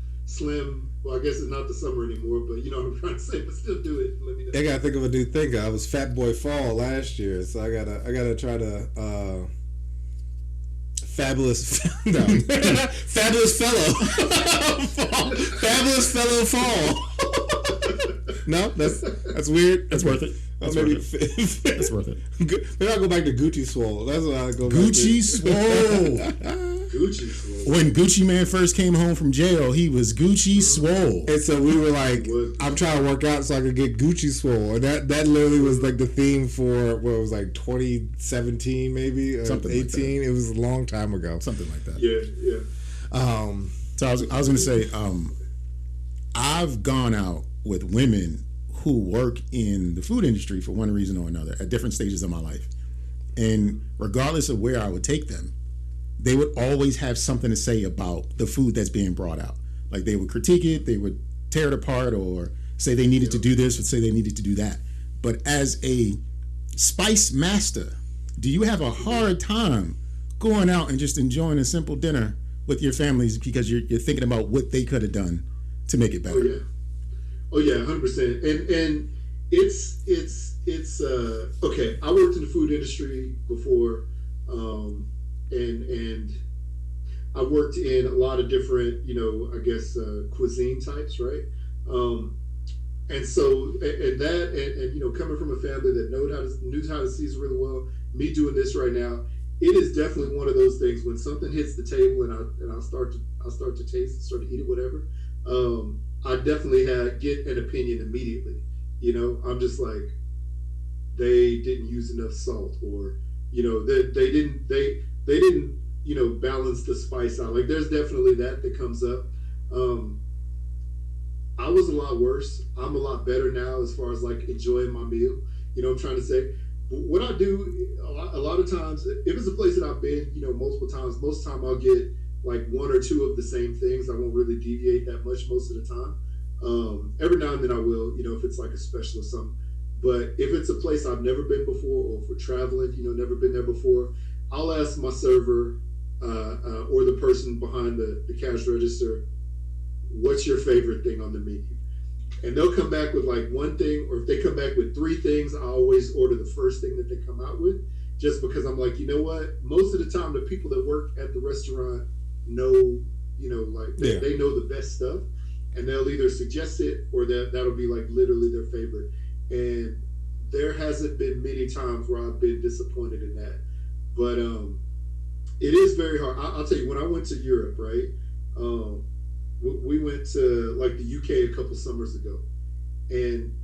Well, I guess it's not the summer anymore, but you know what I'm trying to say. But still do it. Let me know. I gotta think of a new thing. I was Fat Boy Fall last year, so I gotta try to fabulous fellow fabulous fellow fall. No, that's weird. That's worth it. That's maybe worth it. That's worth it. Maybe I'll go back to Gucci Swole. That's what I go back Gucci to. Swole. Gucci Swole. When Gucci Man first came home from jail, he was Gucci Swole. And so we were like, I'm trying to work out so I could get Gucci Swole. And that literally was like the theme for what it was like 2017 maybe, or something 18. Like that. It was a long time ago. Something like that. Yeah. So I was going to say, I've gone out with women who work in the food industry for one reason or another at different stages of my life. And regardless of where I would take them, they would always have something to say about the food that's being brought out. Like they would critique it, they would tear it apart or say they needed to do this or say they needed to do that. But as a spice master, do you have a hard time going out and just enjoying a simple dinner with your families because you're thinking about what they could have done to make it better? Oh yeah, 100%. And it's okay. I worked in the food industry before, and I worked in a lot of different, cuisine types, right? And so and coming from a family that knew how to season really well, me doing this right now, it is definitely one of those things when something hits the table and I start to taste it, start to eat it, whatever. I definitely get an opinion immediately. I'm just like, they didn't use enough salt, or they didn't balance the spice out. Like there's definitely that comes up. I was a lot worse. I'm a lot better now as far as like enjoying my meal. I'm trying to say. What I do a lot of times, if it's a place that I've been, multiple times, most of the time I'll get like one or two of the same things. I won't really deviate that much most of the time. Every now and then I will, if it's like a special or something. But if it's a place I've never been before, or for traveling, never been there before, I'll ask my server or the person behind the cash register, what's your favorite thing on the menu? And they'll come back with like one thing, or if they come back with 3 things, I always order the first thing that they come out with, just because I'm like, you know what? Most of the time, the people that work at the restaurant know, like they know the best stuff, and they'll either suggest it or that'll be like literally their favorite. And there hasn't been many times where I've been disappointed in that. But it is very hard. I'll tell you, when I went to Europe, right? We went to like the UK a couple summers ago, and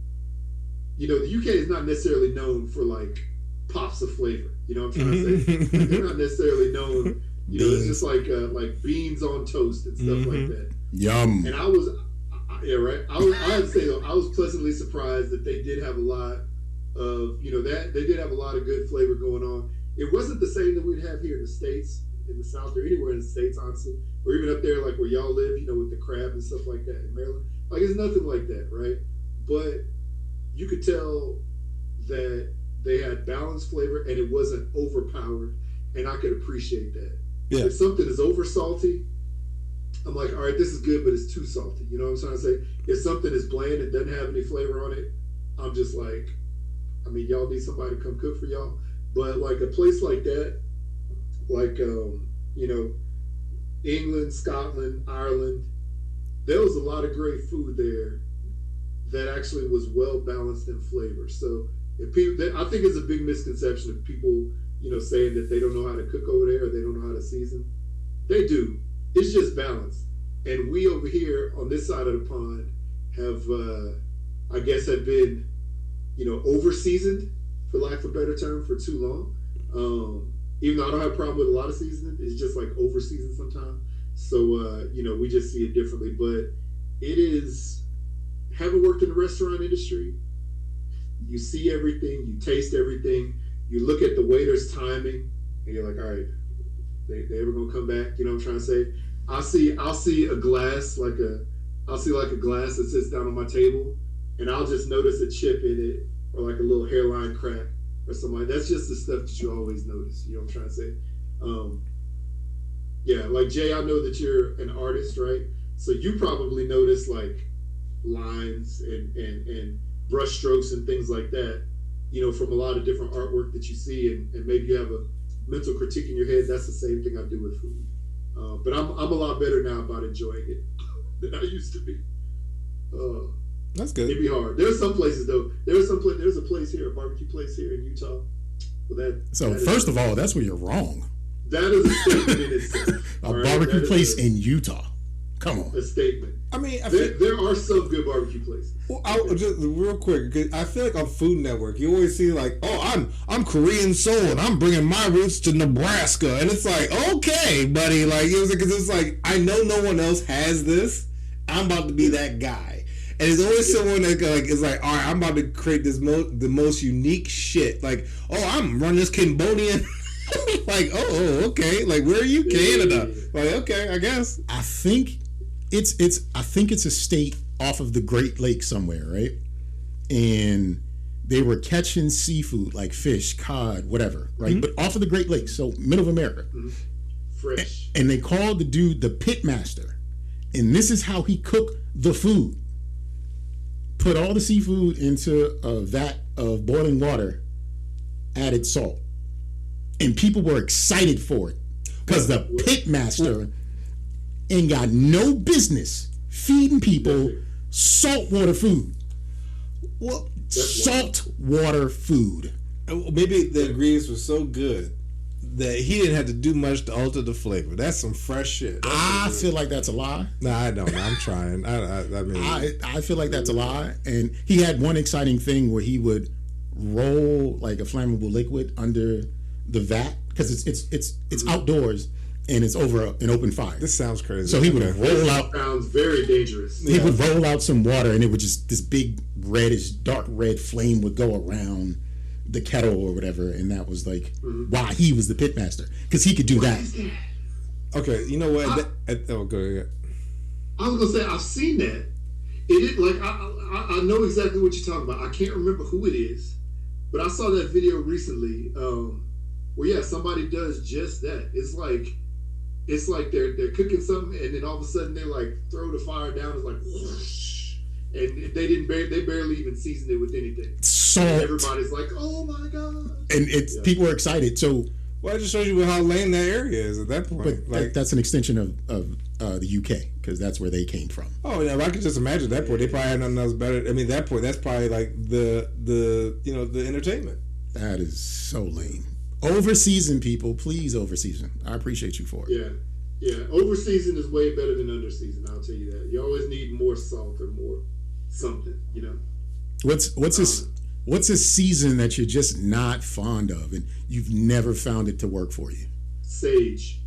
the UK is not necessarily known for like pops of flavor. You know what I'm trying to say? They're not necessarily known. It's just like beans on toast and stuff like that. Yum. And I had to say though, I was pleasantly surprised that they did have a lot of that they did have a lot of good flavor going on. It wasn't the same that we'd have here in the States, in the South, or anywhere in the States, honestly, or even up there, like where y'all live, with the crab and stuff like that in Maryland. Like, it's nothing like that, right? But you could tell that they had balanced flavor and it wasn't overpowered, and I could appreciate that. Yeah. If something is over salty, I'm like, all right, this is good, but it's too salty. You know what I'm trying to say? If something is bland and doesn't have any flavor on it, I'm just like, y'all need somebody to come cook for y'all. But like a place like that, like England, Scotland, Ireland, there was a lot of great food there that actually was well balanced in flavor. So if people, I think it's a big misconception of people, saying that they don't know how to cook over there or they don't know how to season. They do. It's just balance. And we over here on this side of the pond have, I guess, have been, over seasoned, for lack of a better term, for too long. Even though I don't have a problem with a lot of seasoning, it's just like over seasoned sometimes. So, we just see it differently. But it is, having worked in the restaurant industry, you see everything, you taste everything, you look at the waiter's timing, and you're like, all right, they ever gonna come back? You know what I'm trying to say? I'll see a glass, I'll see a glass that sits down on my table, and I'll just notice a chip in it, or like a little hairline crack or something. That's just the stuff that you always notice. You know what I'm trying to say? Yeah, like Jay, I know that you're an artist, right? So you probably notice like lines and brush strokes and things like that, from a lot of different artwork that you see, and maybe you have a mental critique in your head. That's the same thing I do with food. But I'm a lot better now about enjoying it than I used to be. That's good. It'd be hard. There's some places though. There's a place here, a barbecue place here in Utah. First of all, that's where you're wrong. That is a statement in itself. A barbecue place in Utah. Come on. A statement. There are some good barbecue places. Well, just real quick, because I feel like on Food Network, you always see like, oh, I'm Korean soul and I'm bringing my roots to Nebraska, and it's like, okay, buddy, like it's like I know no one else has this. I'm about to be that guy, and it's always someone that is like, all right, I'm about to create the most unique shit. Like, oh, I'm running this Cambodian. Like, oh, okay. Like, where are you, Canada? Like, okay, I guess. I think it's a state off of the Great Lakes somewhere, right? And they were catching seafood like fish, cod, whatever, right? Mm-hmm. But off of the Great Lakes, so middle of America. Mm-hmm. Fresh. And they called the dude the pit master. And this is how he cooked the food. Put all the seafood into a vat of boiling water, added salt. And people were excited for it because the pit master ain't got no business feeding people saltwater food. Well, saltwater food. Maybe the ingredients were so good that he didn't have to do much to alter the flavor. That's some fresh shit. I feel like that's a lie. No, I don't. I'm trying. I feel like that's a lie. And he had one exciting thing where he would roll like a flammable liquid under the vat, because it's outdoors and it's over an open fire. This sounds crazy. So he would roll out. Sounds very dangerous. He would roll out some water, and it would just, this big reddish, dark red flame would go around the kettle or whatever, and that was like why he was the pit master, because he could do that. Okay, you know what? Go ahead. I was gonna say I've seen that. I know exactly what you're talking about. I can't remember who it is, but I saw that video recently. Where somebody does just that. It's like they're cooking something, and then all of a sudden they like throw the fire down. It's like whoosh, and they barely even seasoned it with anything. Salt. And everybody's like, oh my god! And people are excited. So, well, it just shows you how lame that area is at that point. But that's an extension of the UK, because that's where they came from. Oh yeah, I could just imagine at that point they probably had nothing else better. I mean, that point that's probably like the entertainment. That is so lame. Overseason, people, please overseason. I appreciate you for it. Yeah. Overseason is way better than underseason. I'll tell you that. You always need more salt or more something. What's a season that you're just not fond of and you've never found it to work for you? Sage.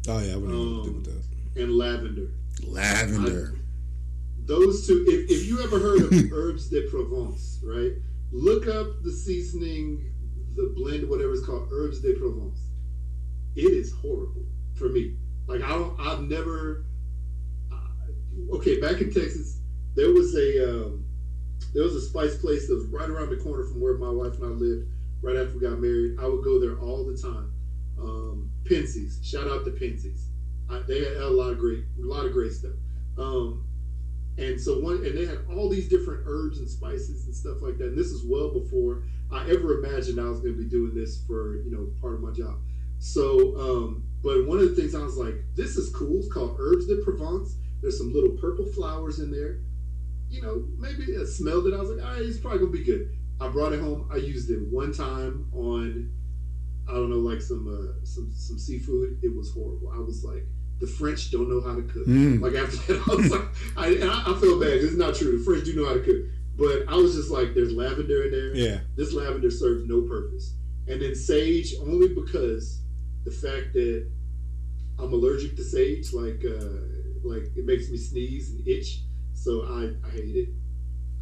Oh yeah, I wouldn't know what to do with that. And lavender. Those two. If you ever heard of herbs de Provence, right? Look up the seasoning, the blend, whatever it's called, herbs de Provence. It is horrible for me. Like I've never. Okay, back in Texas, there was a spice place that was right around the corner from where my wife and I lived. Right after we got married, I would go there all the time. Pensies, shout out to Pensies. They had a lot of great stuff. And they had all these different herbs and spices and stuff like that. And this is well before I ever imagined I was going to be doing this for part of my job. So, but one of the things I was like, this is cool. It's called Herbs de Provence. There's some little purple flowers in there. Maybe a smell that I was like, all right, it's probably gonna be good. I brought it home. I used it one time on, I don't know, like some seafood. It was horrible. I was like, the French don't know how to cook. Like after that, I was like, I feel bad. It's not true. The French do know how to cook. But I was just like, there's lavender in there. Yeah. This lavender serves no purpose. And then sage, only because the fact that I'm allergic to sage, like it makes me sneeze and itch. So I hate it.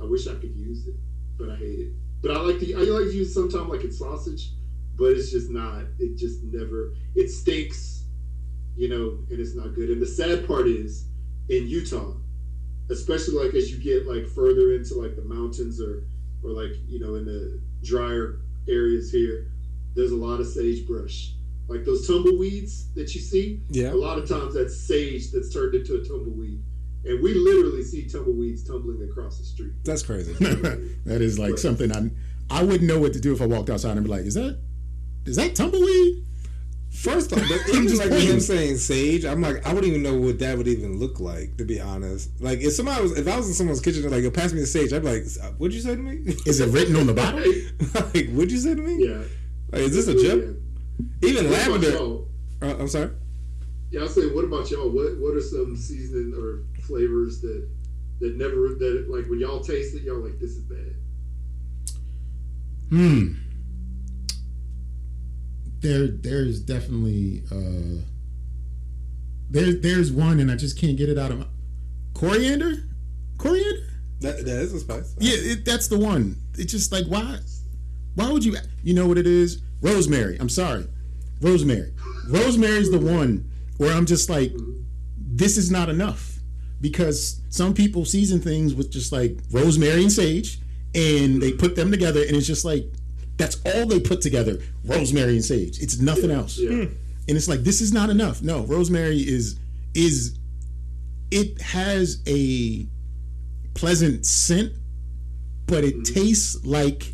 I wish I could use it, but I hate it. But I like to use it sometimes like in sausage, but it's just not. It just never. It stinks, and it's not good. And the sad part is in Utah, especially like as you get like further into like the mountains or like in the drier areas here, there's a lot of sagebrush. Like those tumbleweeds that you see. Yeah. A lot of times that's sage that's turned into a tumbleweed. And we literally see tumbleweeds tumbling across the street. That's crazy. That is like something I wouldn't know what to do if I walked outside and be like, is that tumbleweed? First off, but even just like him saying sage, I'm like, I wouldn't even know what that would even look like, to be honest. Like if I was in someone's kitchen and like, yo, pass me the sage, I'd be like, what'd you say to me? Is it written on the bottle? Like, what'd you say to me? Yeah. Like, is this a joke? Yeah. Even what lavender. I'm sorry. Yeah, I'll say, what about y'all? What are some seasoning or flavors that like when y'all taste it, y'all like, this is bad? There's definitely there's one, and I just can't get it out of my coriander. That is a spice. Yeah, that's the one. It's just like, why would you? You know what it is? Rosemary. I'm sorry, rosemary. Rosemary's the one where I'm just like, this is not enough, because some people season things with just like rosemary and sage, and they put them together, and it's just like, that's all they put together, rosemary and sage. It's nothing else. Yeah. And it's like, this is not enough. No, rosemary is it has a pleasant scent, but it tastes like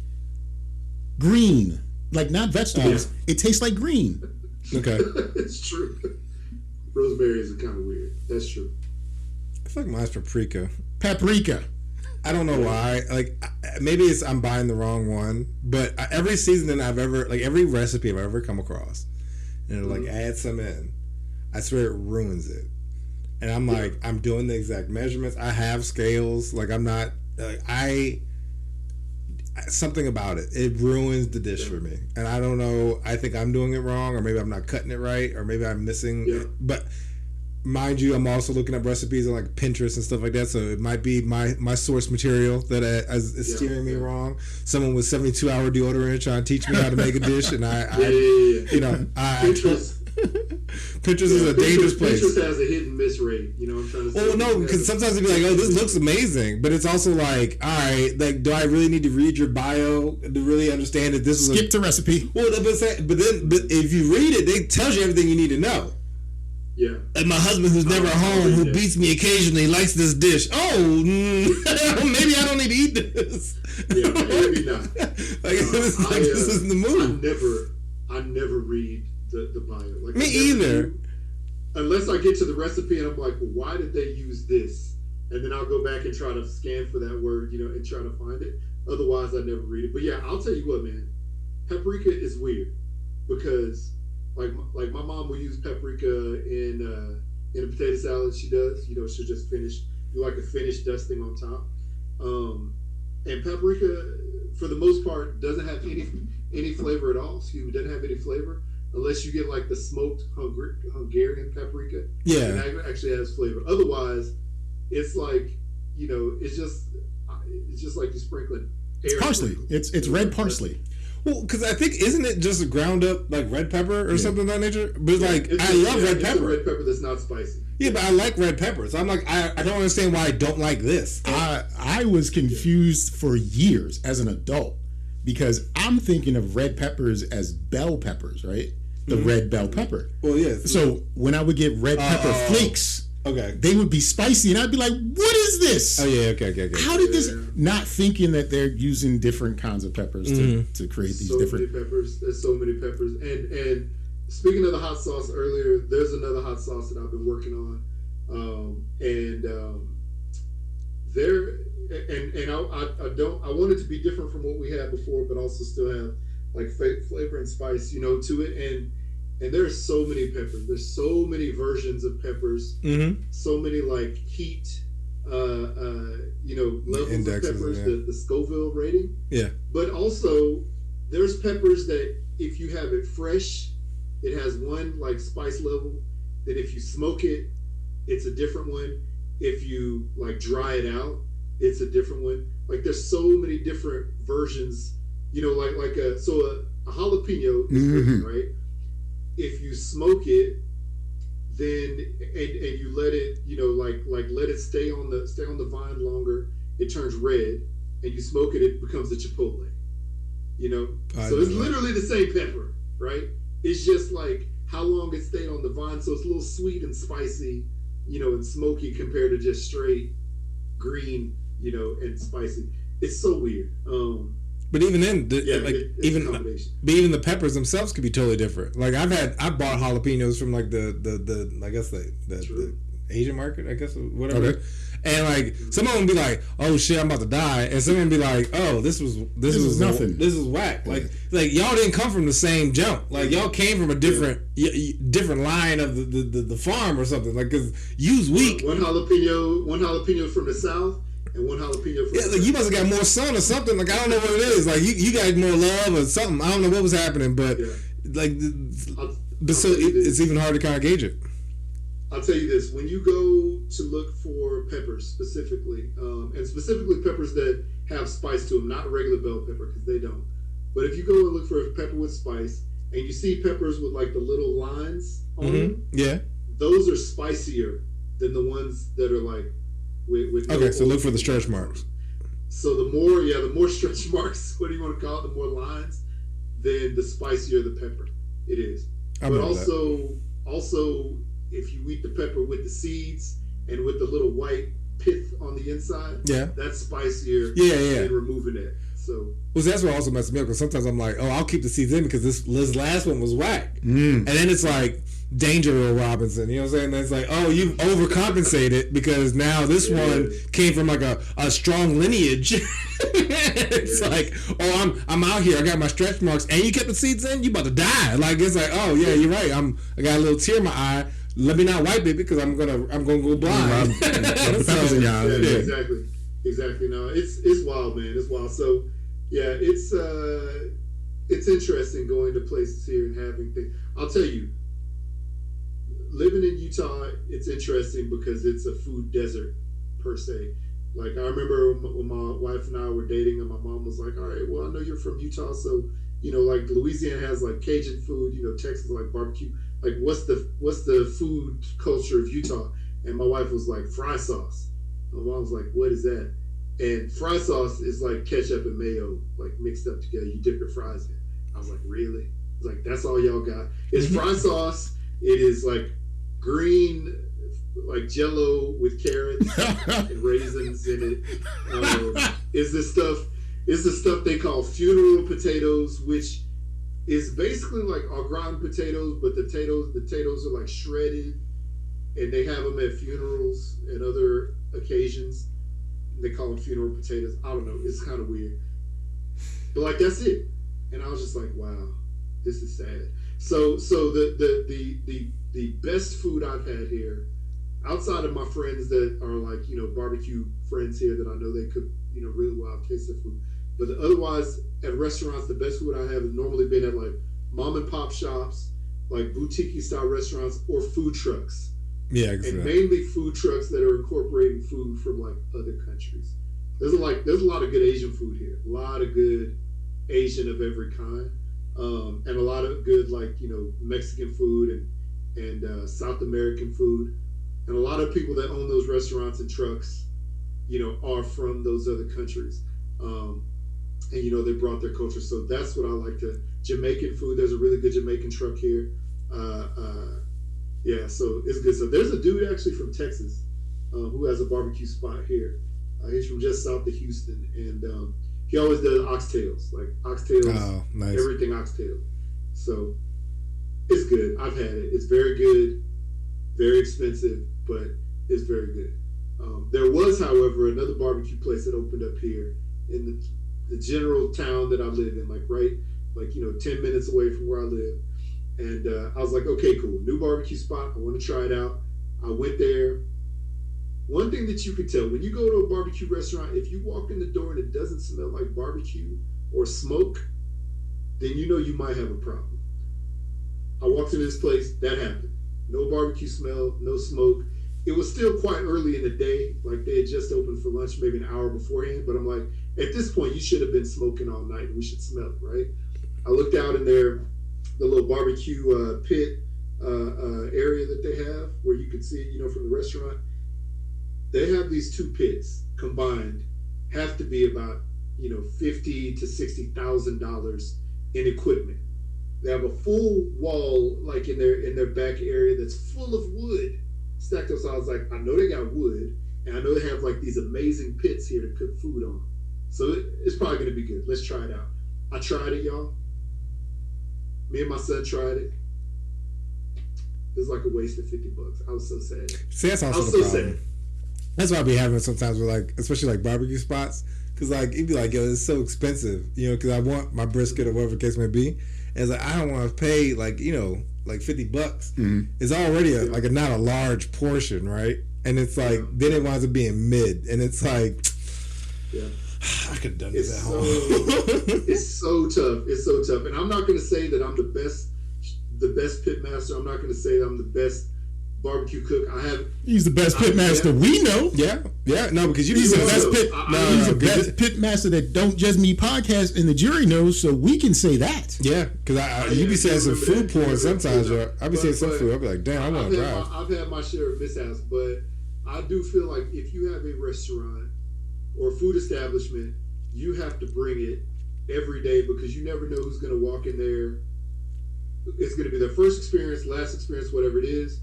green, like not vegetables. It tastes like green. Okay. It's true. Rosemary is kind of weird. That's true. I feel like mine's paprika. I don't know why. Like, maybe I'm buying the wrong one, but every seasoning I've ever, like every recipe I've ever come across, and it'll like add some in, I swear it ruins it. And I'm like, I'm doing the exact measurements. I have scales. Like, I'm not, something about it. It ruins the dish for me. And I don't know, I think I'm doing it wrong, or maybe I'm not cutting it right, or maybe I'm missing it. But mind you, I'm also looking up recipes on like Pinterest and stuff like that, so it might be my source material that is steering me wrong. Someone with 72-hour deodorant trying to teach me how to make a dish, and Pinterest is a dangerous place. Pinterest has a hit and miss rate. You know what I'm trying to say? Well, no, because sometimes it'd be like, oh, this looks amazing, but it's also like, all right, like, do I really need to read your bio to really understand that this is skip to recipe? Well, but if you read it, it tells you everything you need to know. Yeah. And my husband, who's never home, who beats me occasionally, likes this dish. Oh, maybe I don't need to eat this. Yeah, maybe not. This is the move. I never read the bio. Like, me either. Unless I get to the recipe and I'm like, well, why did they use this? And then I'll go back and try to scan for that word, and try to find it. Otherwise, I never read it. But yeah, I'll tell you what, man. Paprika is weird because, like my mom will use paprika in a potato salad. She does. She'll just do like a finished dusting on top. And paprika, for the most part, doesn't have any flavor at all. Doesn't have any flavor unless you get like the smoked Hungarian paprika. Yeah, and that actually has flavor. Otherwise, it's like it's just like you sprinkling parsley. It's red parsley. Well, because I think, isn't it just ground up like red pepper or something of that nature? But I love red pepper. Red pepper that's not spicy. Yeah, but I like red pepper. So I'm like, I don't understand why I don't like this. I was confused for years as an adult because I'm thinking of red peppers as bell peppers, right? The red bell pepper. Well, yeah. So when I would get red pepper flakes, they would be spicy, and I'd be like, "What is this?" Oh yeah, okay. How did this? Not thinking that they're using different kinds of peppers to create these different peppers. There's so many peppers, and speaking of the hot sauce earlier, there's another hot sauce that I've been working on, I want it to be different from what we had before, but also still have like flavor and spice, to it, and there's so many peppers. There's so many versions of peppers. So many like heat, levels indexes, of peppers. The Scoville rating. Yeah. But also, there's peppers that if you have it fresh, it has one like spice level. Then if you smoke it, it's a different one. If you like dry it out, it's a different one. Like there's so many different versions. A jalapeno is different, right? If you smoke it, then and you let it, let it stay on the vine longer, it turns red, and you smoke it, it becomes a chipotle. So it's literally the same pepper, right? It's just like how long it stayed on the vine, so it's a little sweet and spicy, and smoky compared to just straight green, and spicy. It's so weird. But even then, even the peppers themselves could be totally different. Like I bought jalapenos from like the Asian market, I guess, whatever. Okay. And like some of them be like, "Oh shit, I'm about to die," and some of them be like, "Oh, this was nothing. This is whack." Like y'all didn't come from the same jump. Like y'all came from a different line of the farm or something. Like because you's weak. One jalapeno from the south. And one jalapeno from like you must have got more sun or something. Like I don't know what it is. Like you got more love or something. I don't know what was happening, but it's even hard to kind of gauge it. I'll tell you this: when you go to look for peppers specifically, and specifically peppers that have spice to them, not regular bell pepper because they don't. But if you go and look for a pepper with spice, and you see peppers with like the little lines on them, those are spicier than the ones that are like. With so look for the stretch marks. So the more stretch marks, what do you want to call it? The more lines, then the spicier the pepper it is. But also, if you eat the pepper with the seeds and with the little white pith on the inside, that's spicier than removing it. So that's what also messes me up because sometimes I'm like, I'll keep the seeds in because this last one was whack, and then it's like. Danger Will Robinson, you know what I'm saying? It's like, you've overcompensated because now this one came from like a strong lineage. It's like, I'm out here, I got my stretch marks, and you kept the seeds in, you about to die. Like it's like, you're right. I got a little tear in my eye. Let me not wipe it because I'm gonna go blind. Exactly. No, it's wild, man. It's wild. So yeah, it's interesting going to places here and having things. I'll tell you. Living in Utah, it's interesting because it's a food desert per se. Like I remember when my wife and I were dating, and my mom was like, "All right, well, I know you're from Utah, so like Louisiana has like Cajun food, Texas like barbecue. Like, what's the food culture of Utah?" And my wife was like, "Fry sauce." My mom was like, "What is that?" And fry sauce is like ketchup and mayo, like mixed up together. You dip your fries in. I was like, "Really?" It's like that's all y'all got. It's fry sauce. It is like green, like Jello with carrots and raisins in it. Is the stuff they call funeral potatoes, which is basically like au gratin potatoes, but the potatoes are like shredded, and they have them at funerals and other occasions. They call them funeral potatoes. I don't know. It's kind of weird, but like that's it. And I was just like, wow, this is sad. So the best food I've had here, outside of my friends that are like, you know, barbecue friends here that I know they cook, you know, really well, I've tasted food. But otherwise, at restaurants, the best food I have has normally been at like mom and pop shops, like boutique style restaurants, or food trucks. Yeah, exactly. And mainly food trucks that are incorporating food from like other countries. There's a lot of good Asian food here. A lot of good Asian of every kind, and a lot of good, like, you know, Mexican food and South American food, and a lot of people that own those restaurants and trucks, you know, are from those other countries, and you know, they brought their culture. So that's what I like to. Jamaican food. There's a really good Jamaican truck here. Yeah, so it's good. So there's a dude actually from Texas who has a barbecue spot here. He's from just south of Houston, and he always does oxtails, nice. Everything oxtail. So it's good. I've had it. It's very good, very expensive, but it's very good. There was, however, another barbecue place that opened up here in the general town that I live in, like you know, 10 minutes away from where I live. And I was like, okay, cool, new barbecue spot. I want to try it out. I went there. One thing that you can tell when you go to a barbecue restaurant, if you walk in the door and it doesn't smell like barbecue or smoke, then you know you might have a problem. I walked into this place, that happened. No barbecue smell, no smoke. It was still quite early in the day, like they had just opened for lunch, maybe an hour beforehand. But I'm like, at this point, you should have been smoking all night, and we should smell it, right? I looked out in the little barbecue pit area that they have, where you can see it, you know, from the restaurant. They have these two pits combined, have to be about, you know, $50,000 to $60,000 in equipment. They have a full wall, like in their back area, that's full of wood stacked up. So I was like, I know they got wood, and I know they have like these amazing pits here to cook food on. So it's probably gonna be good. Let's try it out. I tried it, y'all. Me and my son tried it. It was like a waste of $50. I was so sad. See, that's also the problem. Sad. That's why I be having sometimes with, like, especially like barbecue spots, because like it'd be like, yo, it's so expensive, you know, because I want my brisket or whatever the case may be, and it's like I don't want to pay like, you know, like $50. Mm-hmm. It's already like not a large portion, right? And it's like then it winds up being mid, and it's like, I could have done this at home. It's so tough. It's so tough, and I'm not going to say that I'm the best pit master. I'm not going to say that I'm the best barbecue cook. He's the best pit master we know. Yeah. No, because he's the best pit. He's the best pit master that Don't Judge Me podcast and the jury knows, so we can say that. Yeah, because you be saying some food porn sometimes. I be saying some food. I'll be like, damn, I want to drive. I've had my share of mishaps, but I do feel like if you have a restaurant or food establishment, you have to bring it every day, because you never know who's going to walk in there. It's going to be their first experience, last experience, whatever it is.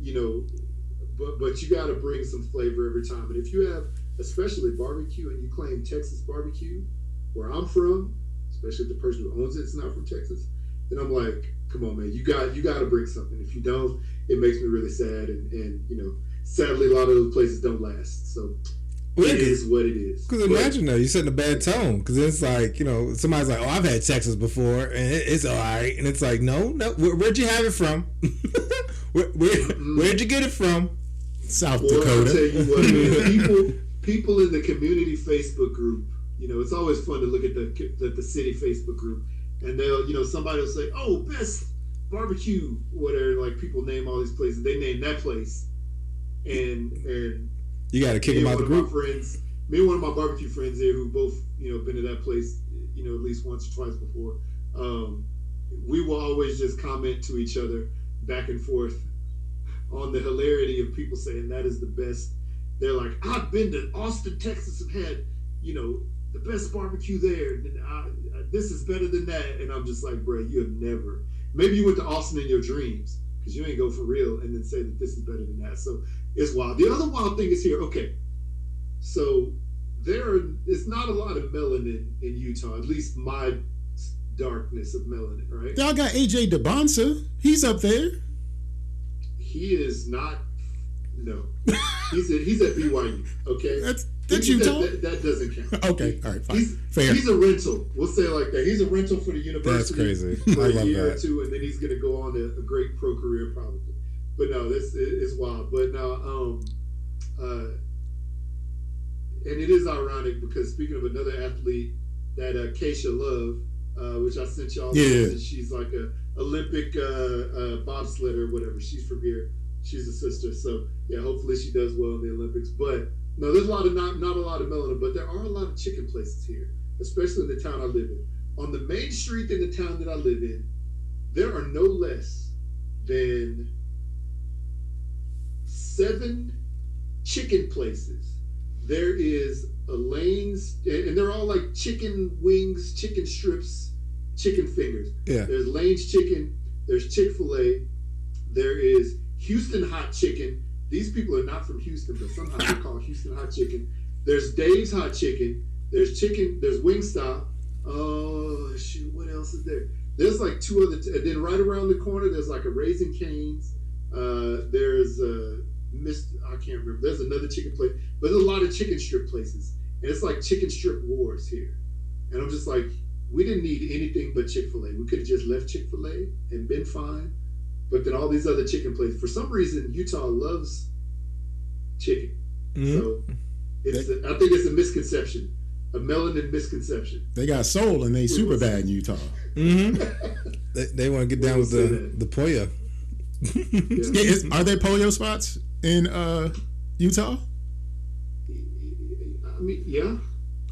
You know, but you got to bring some flavor every time. And if you have, especially barbecue, and you claim Texas barbecue, where I'm from, especially if the person who owns it's not from Texas, then I'm like, come on, man, you got to bring something. If you don't, it makes me really sad. And you know, sadly, a lot of those places don't last. So it is what it is. Because imagine though, you're setting a bad tone. Because it's like, you know, somebody's like, oh, I've had Texas before, and it's all right. And it's like, no, where'd you have it from? Where'd you get it from? South Dakota. I'll tell you what, people in the community Facebook group, you know, it's always fun to look at the city Facebook group, and they'll, you know, somebody will say, oh, best barbecue, whatever, like people name all these places, they name that place, and you got to kick them out the group. Me and one of my barbecue friends here, who both, you know, been to that place, you know, at least once or twice before, we will always just comment to each other back and forth on the hilarity of people saying that is the best. They're like, I've been to Austin, Texas, and had, you know, the best barbecue there. This is better than that. And I'm just like, bro, you have never. Maybe you went to Austin in your dreams, because you ain't go for real and then say that this is better than that. So it's wild. The other wild thing is here. Okay, so it's not a lot of melanin in Utah, at least my darkness of melanin, right? Y'all got AJ DeBonsa. He's up there. He is not. No, he's at BYU. Okay, that's Utah. That doesn't count. Okay, all right, fine. Fair. He's a rental. We'll say it like that. He's a rental for the university. That's crazy. For I a love year that. or two, and then he's going to go on a great pro career probably. But no, this is wild. But now, and it is ironic because speaking of another athlete, that Keisha Love, which I sent y'all, she's like a Olympic bobsledder or whatever. She's from here. She's a sister, so yeah. Hopefully she does well in the Olympics. But no, there's not a lot of melanin, but there are a lot of chicken places here, especially in the town I live in. On the main street in the town that I live in, there are no less than 7 chicken places. There is a Lane's, and they're all like chicken wings, chicken strips, chicken fingers. Yeah. There's Lane's Chicken. There's Chick-fil-A. There is Houston Hot Chicken. These people are not from Houston, but somehow they call Houston Hot Chicken. There's Dave's Hot Chicken. There's Wingstop. Oh, shoot, what else is there? There's like 2 other, and then right around the corner, there's like a Raising Cane's. There's I can't remember. There's another chicken place, but there's a lot of chicken strip places, and it's like chicken strip wars here. And I'm just like, we didn't need anything but Chick-fil-A. We could have just left Chick-fil-A and been fine. But then all these other chicken places, for some reason, Utah loves chicken. Mm-hmm. So I think it's a misconception, a melanin misconception. They got soul and they super bad in Utah. Mm-hmm. they want to get down with the pollo. Yeah. Are there pollo spots in Utah? I mean, yeah.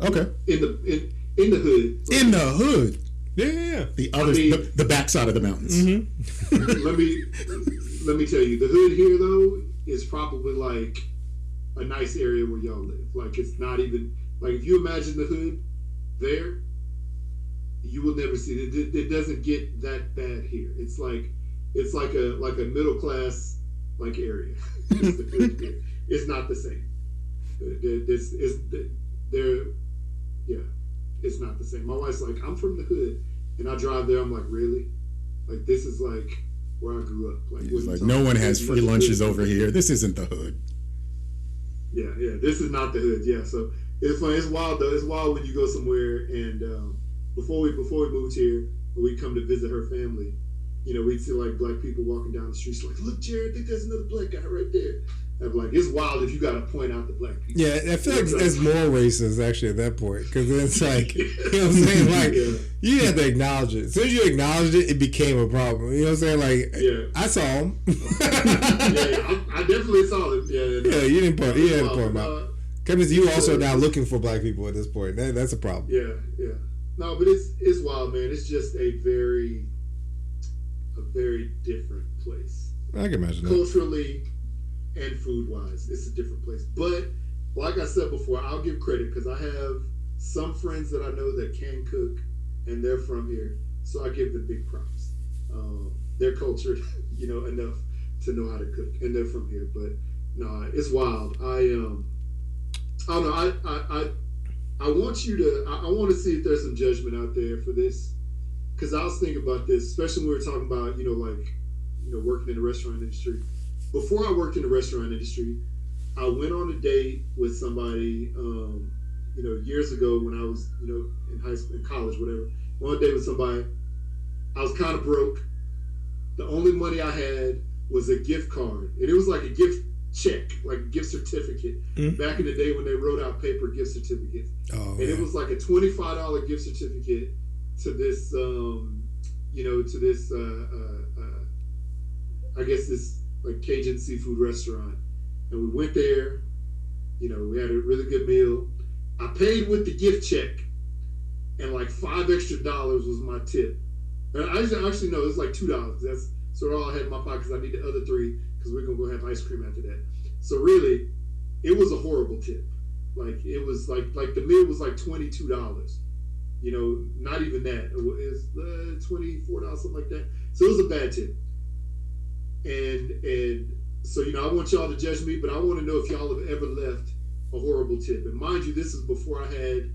Okay. In the hood. In the hood. Yeah. The backside of the mountains. Mm-hmm. let me tell you, the hood here though is probably like a nice area where y'all live. Like it's not even like if you imagine the hood there, you will never see it. It doesn't get that bad here. It's like a middle class like area. It's not the same. It's not the same. My wife's like, I'm from the hood, and I drive there. I'm like, really? Like this is like where I grew up. Like, it's like no one has free lunches over here. This isn't the hood. Yeah. This is not the hood. Yeah. So it's funny. It's wild though. It's wild when you go somewhere and before we moved here, when we come to visit her family, you know, we'd see like black people walking down the street. She's like, look, Jared, I think there's another black guy right there. I'm like, it's wild if you got to point out the black people. Yeah, I feel like it's more racist actually at that point because it's like, you know what I'm saying? Like, you have to acknowledge it. As soon as you acknowledged it, it became a problem. You know what I'm saying? Like, I saw him. I definitely saw him. Yeah, you didn't point him out. Because you also now looking for black people at this point. That's a problem. Yeah. No, but it's wild, man. It's just a very different place. I can imagine culturally and food-wise, it's a different place. But like I said before, I'll give credit because I have some friends that I know that can cook, and they're from here, so I give them big props. They're cultured, enough to know how to cook, and they're from here. But no, it's wild. I don't know. I want you to. I want to see if there's some judgment out there for this. Because I was thinking about this, especially when we were talking about, working in the restaurant industry. Before I worked in the restaurant industry, I went on a date with somebody, years ago when I was, in high school, in college, whatever. Went on a date with somebody. I was kind of broke. The only money I had was a gift card. And it was like a gift check, like a gift certificate. Mm-hmm. Back in the day when they wrote out paper gift certificates. Oh, and it was like a $25 gift certificate to this, I guess this like Cajun seafood restaurant. And we went there, we had a really good meal. I paid with the gift check and like $5 extra was my tip. And I actually know it's like $2. That's sort of all I had in my pocket because I need the other $3 because we're going to go have ice cream after that. So really, it was a horrible tip. Like it was like the meal was like $22. Not even that. It was $24, something like that. So it was a bad tip. and so I want y'all to judge me, but I want to know if y'all have ever left a horrible tip. And mind you, this is before I had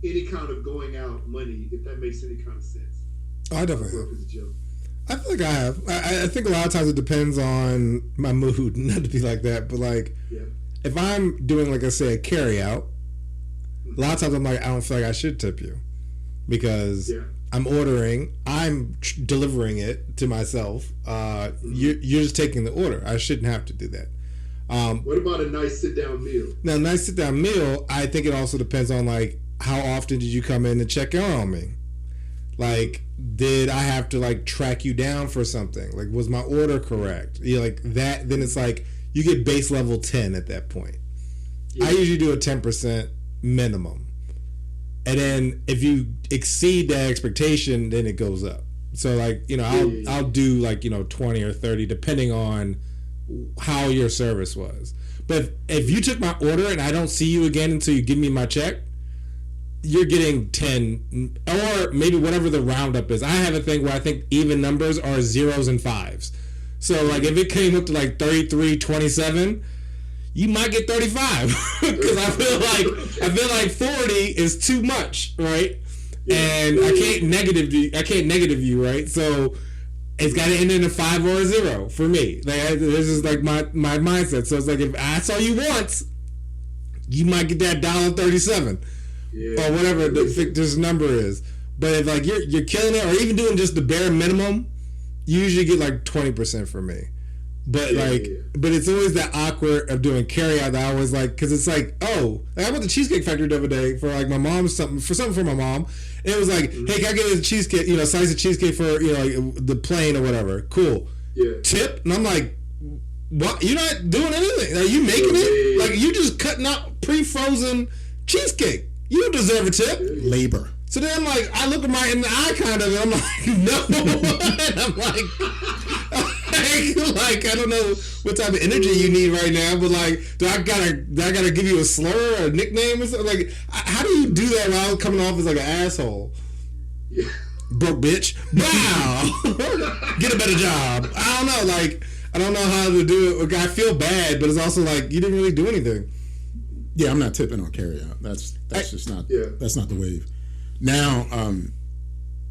any kind of going out money, if that makes any kind of sense. Oh, I definitely have. I feel like I have. I think a lot of times it depends on my mood, not to be like that, but like if I'm doing, like I say, a carry out, a lot of times I'm like, I don't feel like I should tip you because I'm ordering, I'm delivering it to myself. You're just taking the order. I shouldn't have to do that. What about a nice sit down meal? Now, nice sit down meal, I think it also depends on like how often did you come in and check in on me? Like, did I have to like track you down for something? Like, was my order correct? Like that, then it's like you get base level 10 at that point. I usually do a 10% minimum. And then if you exceed that expectation, then it goes up. So like, I'll do like, 20 or 30 depending on how your service was. But if you took my order and I don't see you again until you give me my check, you're getting 10 or maybe whatever the roundup is. I have a thing where I think even numbers are 0s and 5s. So like if it came up to like 33.27, you might get 35 because I feel like 40 is too much, right? And I can't negative you, right? So it's got to end in a 5 or a 0 for me. Like this is like my mindset. So it's like if I saw you once, you might get that $1.37 or whatever the fictitious number is. But if like you're killing it, or even doing just the bare minimum, you usually get like 20% for me. But but it's always that awkward of doing carry out that I always like, because it's like, I went to the Cheesecake Factory the other day for like my mom's something for my mom. And it was like, hey, can I get a cheesecake, slice of cheesecake for like the plain or whatever? Cool. Yeah. Tip, and I'm like, what? You're not doing anything. Are you making it? Like you just cutting out pre-frozen cheesecake. You don't deserve a tip. Labor. So then I'm like, I look at in the eye kind of, and I'm like, no. And I'm like, I don't know what type of energy you need right now, but like, do I gotta give you a slur or a nickname or something? Like, how do you do that without coming off as like an asshole? Yeah. Broke bitch. Wow. Get a better job. I don't know. Like, I don't know how to do it. I feel bad, but it's also like you didn't really do anything. Yeah, I'm not tipping on carry out. That's just not. Yeah. That's not the wave. Now,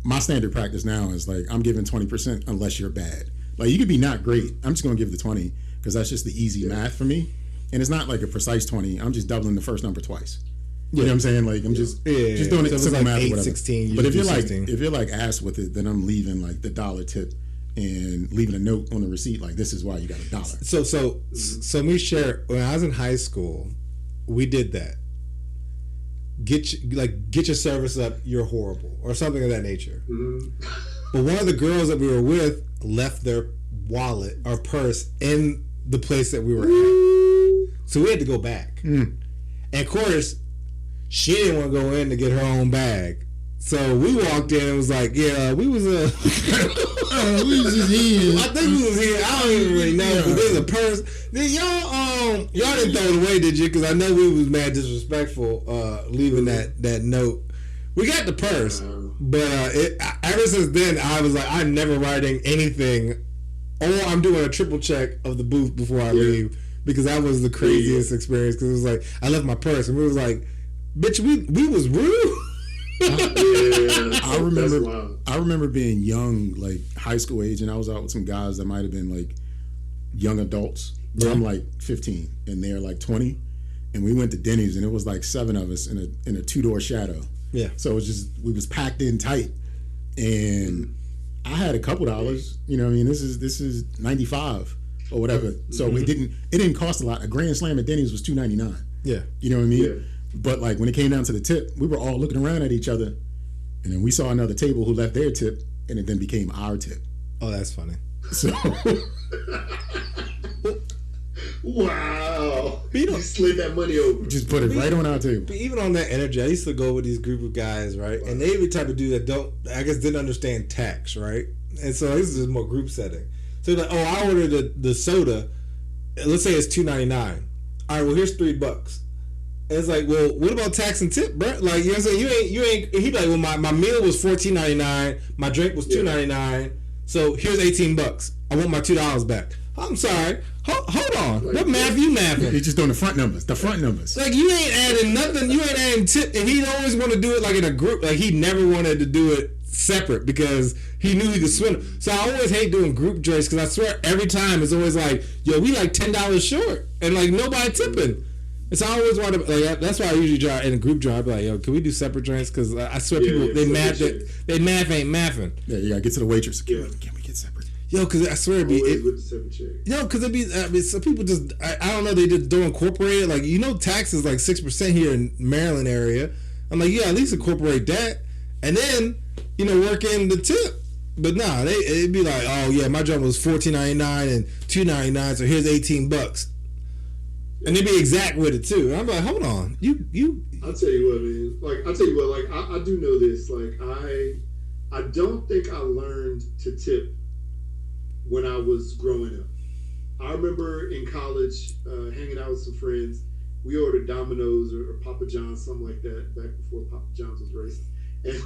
my standard practice now is like I'm giving 20% unless you're bad. Like you could be not great. I'm just gonna give the 20 because that's just the easy math for me. And it's not like a precise 20. I'm just doubling the first number twice. You know what I'm saying? Like I'm just doing it simple math or whatever. 16, but if you're like ass with it, then I'm leaving like the $1 tip and leaving a note on the receipt like this is why you got $1. So me share when I was in high school, we did that. Get your service up, you're horrible, or something of that nature. Mm-hmm. But one of the girls that we were with left their wallet or purse in the place that we were at. So we had to go back. And of course, she didn't want to go in to get her own bag. So we walked in and was like, we was we was just here. I think we was here. I don't even really know. But there's a purse. Then y'all didn't throw it away, did you? Because I know we was mad disrespectful leaving that note. We got the purse, but ever since then I was like, I'm never writing anything, or I'm doing a triple check of the booth before I leave, because that was the craziest experience. Because it was like I left my purse and we was like, bitch, we was rude. I remember being young, like high school age, and I was out with some guys that might have been like young adults. Yeah. I'm like 15 and they're like 20, and we went to Denny's and it was like 7 of us in a 2-door shadow. Yeah. So it was just, we was packed in tight, and I had a couple dollars. You know what I mean? This is 95 or whatever. So it didn't cost a lot. A Grand Slam at Denny's was $2.99. Yeah. You know what I mean? Yeah. But like when it came down to the tip, we were all looking around at each other, and then we saw another table who left their tip, and it then became our tip. Oh, that's funny. So wow. You slid that money over. Just put it right on our table. But even on that energy, I used to go with these group of guys, right? Wow. And they were the type of dude that didn't understand tax, right? And so this is more group setting. So like, I ordered the soda. Let's say it's $2.99. All right, well here's $3. And it's like, well, what about tax and tip, bro? Like, you know what I'm saying? You ain't. He'd be like, well, my meal was $14.99. My drink was $2.99. So here's $18. I want my $2 back. I'm sorry. Hold on. Like, what math you mathing? You're just doing the front numbers. The front numbers. Like, you ain't adding nothing. You ain't adding tip. And he always want to do it like in a group. Like, he never wanted to do it separate because he knew he could swindle. So I always hate doing group drinks because I swear every time it's always like, yo, we like $10 short. And like, nobody tipping. And so I always want to, like, that's why I usually drive in a group drive. I be like, yo, can we do separate drinks? Because I swear people, they math ain't mathing. Yeah, you got to get to the waitress. Can we get separate? Yo, because I swear it'd be... with the separate check. Yo, because it'd be... I mean, some people just... I don't know, they just don't incorporate it. Like, you know, tax is like 6% here in Maryland area. I'm like, yeah, at least incorporate that. And then, you know, work in the tip. But nah, it'd be like, oh, yeah, my job was $14.99 and $2.99, so here's $18. And they'd be exact with it, too. And I'm like, hold on. You... I'll tell you what, man. Like, I do know this. Like, I don't think I learned to tip when I was growing up. I remember in college hanging out with some friends. We ordered Domino's or Papa John's, something like that, back before Papa John's was racist. And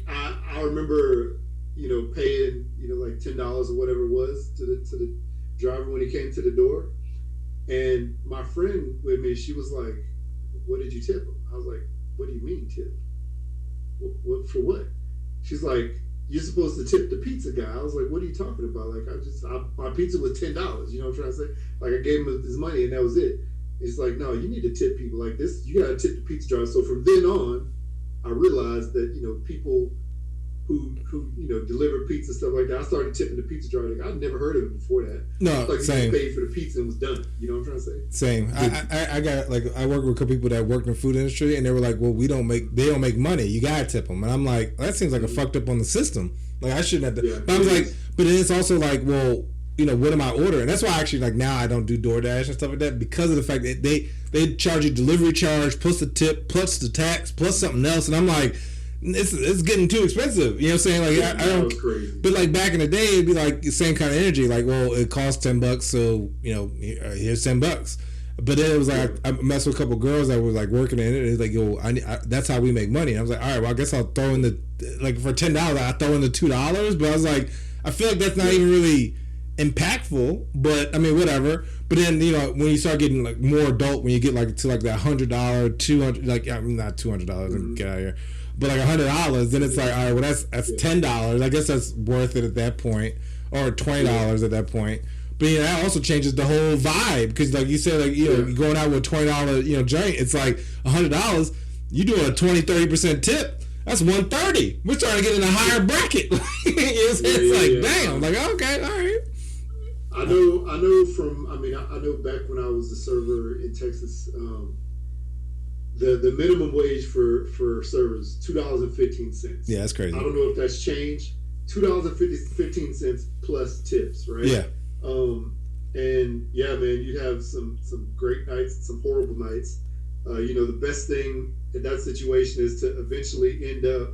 I remember, you know, paying, you know, like $10 or whatever it was to the driver when he came to the door. And my friend with me, she was like, "What did you tip him?" I was like, "What do you mean tip? What for what?" She's like, "You're supposed to tip the pizza guy." I was like, "What are you talking about?" Like, my pizza was $10. You know what I'm trying to say? Like, I gave him his money and that was it. It's like, no, you need to tip people like this. You got to tip the pizza driver. So from then on, I realized that, you know, people who you know, deliver pizza, stuff like that, I started tipping the pizza driver. Like, I'd never heard of it before that. No, like, same. You paid for the pizza and was done. You know what I'm trying to say? Same. I got, like, I work with a couple people that work in the food industry, and they were like, well, they don't make money. You got to tip them. And I'm like, that seems like a fucked up on the system. Like, I shouldn't have to. Yeah, but I was like, but then it's also like, well, you know, what am I ordering? That's why actually, like, now I don't do DoorDash and stuff like that, because of the fact that they charge you delivery charge plus the tip plus the tax plus something else, and I'm like, it's getting too expensive. You know what I'm saying? Like, I don't. Crazy. But like back in the day, it'd be like the same kind of energy. Like, well, it costs $10, so you know, here's $10. But then it was like, I messed with a couple girls that were like working in it. It's like, yo, that's how we make money. And I was like, all right, well, I guess I'll throw in for $10, I throw in the $2. But I was like, I feel like that's not even really impactful. But I mean, whatever. But then, you know, when you start getting like more adult, when you get like to like that $100, $200, like, I mean, not $200, get out of here. But like $100, then it's like, all right, well, that's $10. I guess that's worth it at that point, or $20 at that point. But you know, that also changes the whole vibe, because like you said, like, you know, you're going out with $20, you know, joint. It's like $100. You do a 20-30% tip. That's $130. We're starting to get in a higher bracket. It's like, damn. Like, okay, all right. I know from. I mean, I know back when I was a server in Texas. The minimum wage for servers $2.15. Yeah, that's crazy. I don't know if that's changed. $2.15 plus tips, right? Yeah. And yeah, man, you'd have some great nights and some horrible nights. You know, the best thing in that situation is to eventually end up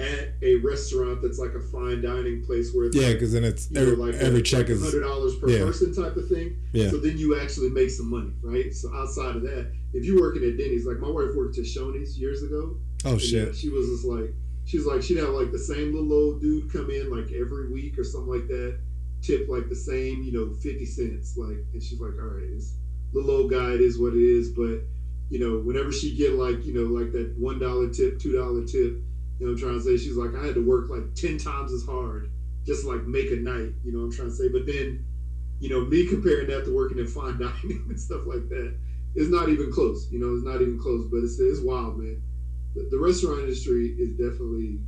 at a restaurant that's like a fine dining place where it's because then it's every check is $100 per person type of thing. Yeah. So then you actually make some money, right? So outside of that, if you're working at Denny's, like my wife worked at Shoney's years ago. Oh shit! Yeah, she was just like, she'd have like the same little old dude come in like every week or something like that, tip like the same, you know, 50 cents, like, and she's like, all right, this little old guy, it is what it is, but you know, whenever she get like, you know, like that $1 tip, $2 tip. You know what I'm trying to say? She's like, I had to work like 10 times as hard just to like make a night. You know what I'm trying to say? But then, you know, me comparing that to working in fine dining and stuff like that, it's not even close. You know, it's not even close. But it's wild, man. The restaurant industry is definitely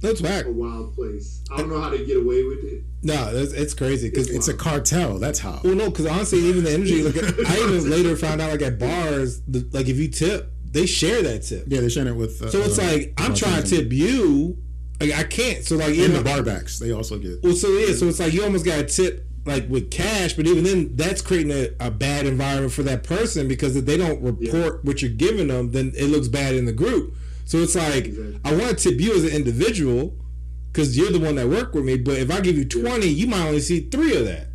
a wild place. I don't know how they get away with it. No, it's crazy because it's a cartel. That's how. Well, no, because honestly, even the energy. Like, I even later found out, like at bars, like if you tip, they share that tip. Yeah, they share it with. So it's like, I'm trying to tip you, like I can't. So like, in the barbacks, they also get. Well, so yeah, so it's like you almost got to tip like with cash, but even then, that's creating a bad environment for that person, because if they don't report what you're giving them, then it looks bad in the group. So it's like, I want to tip you as an individual because you're the one that worked with me. But if I give you 20, you might only see 3 of that,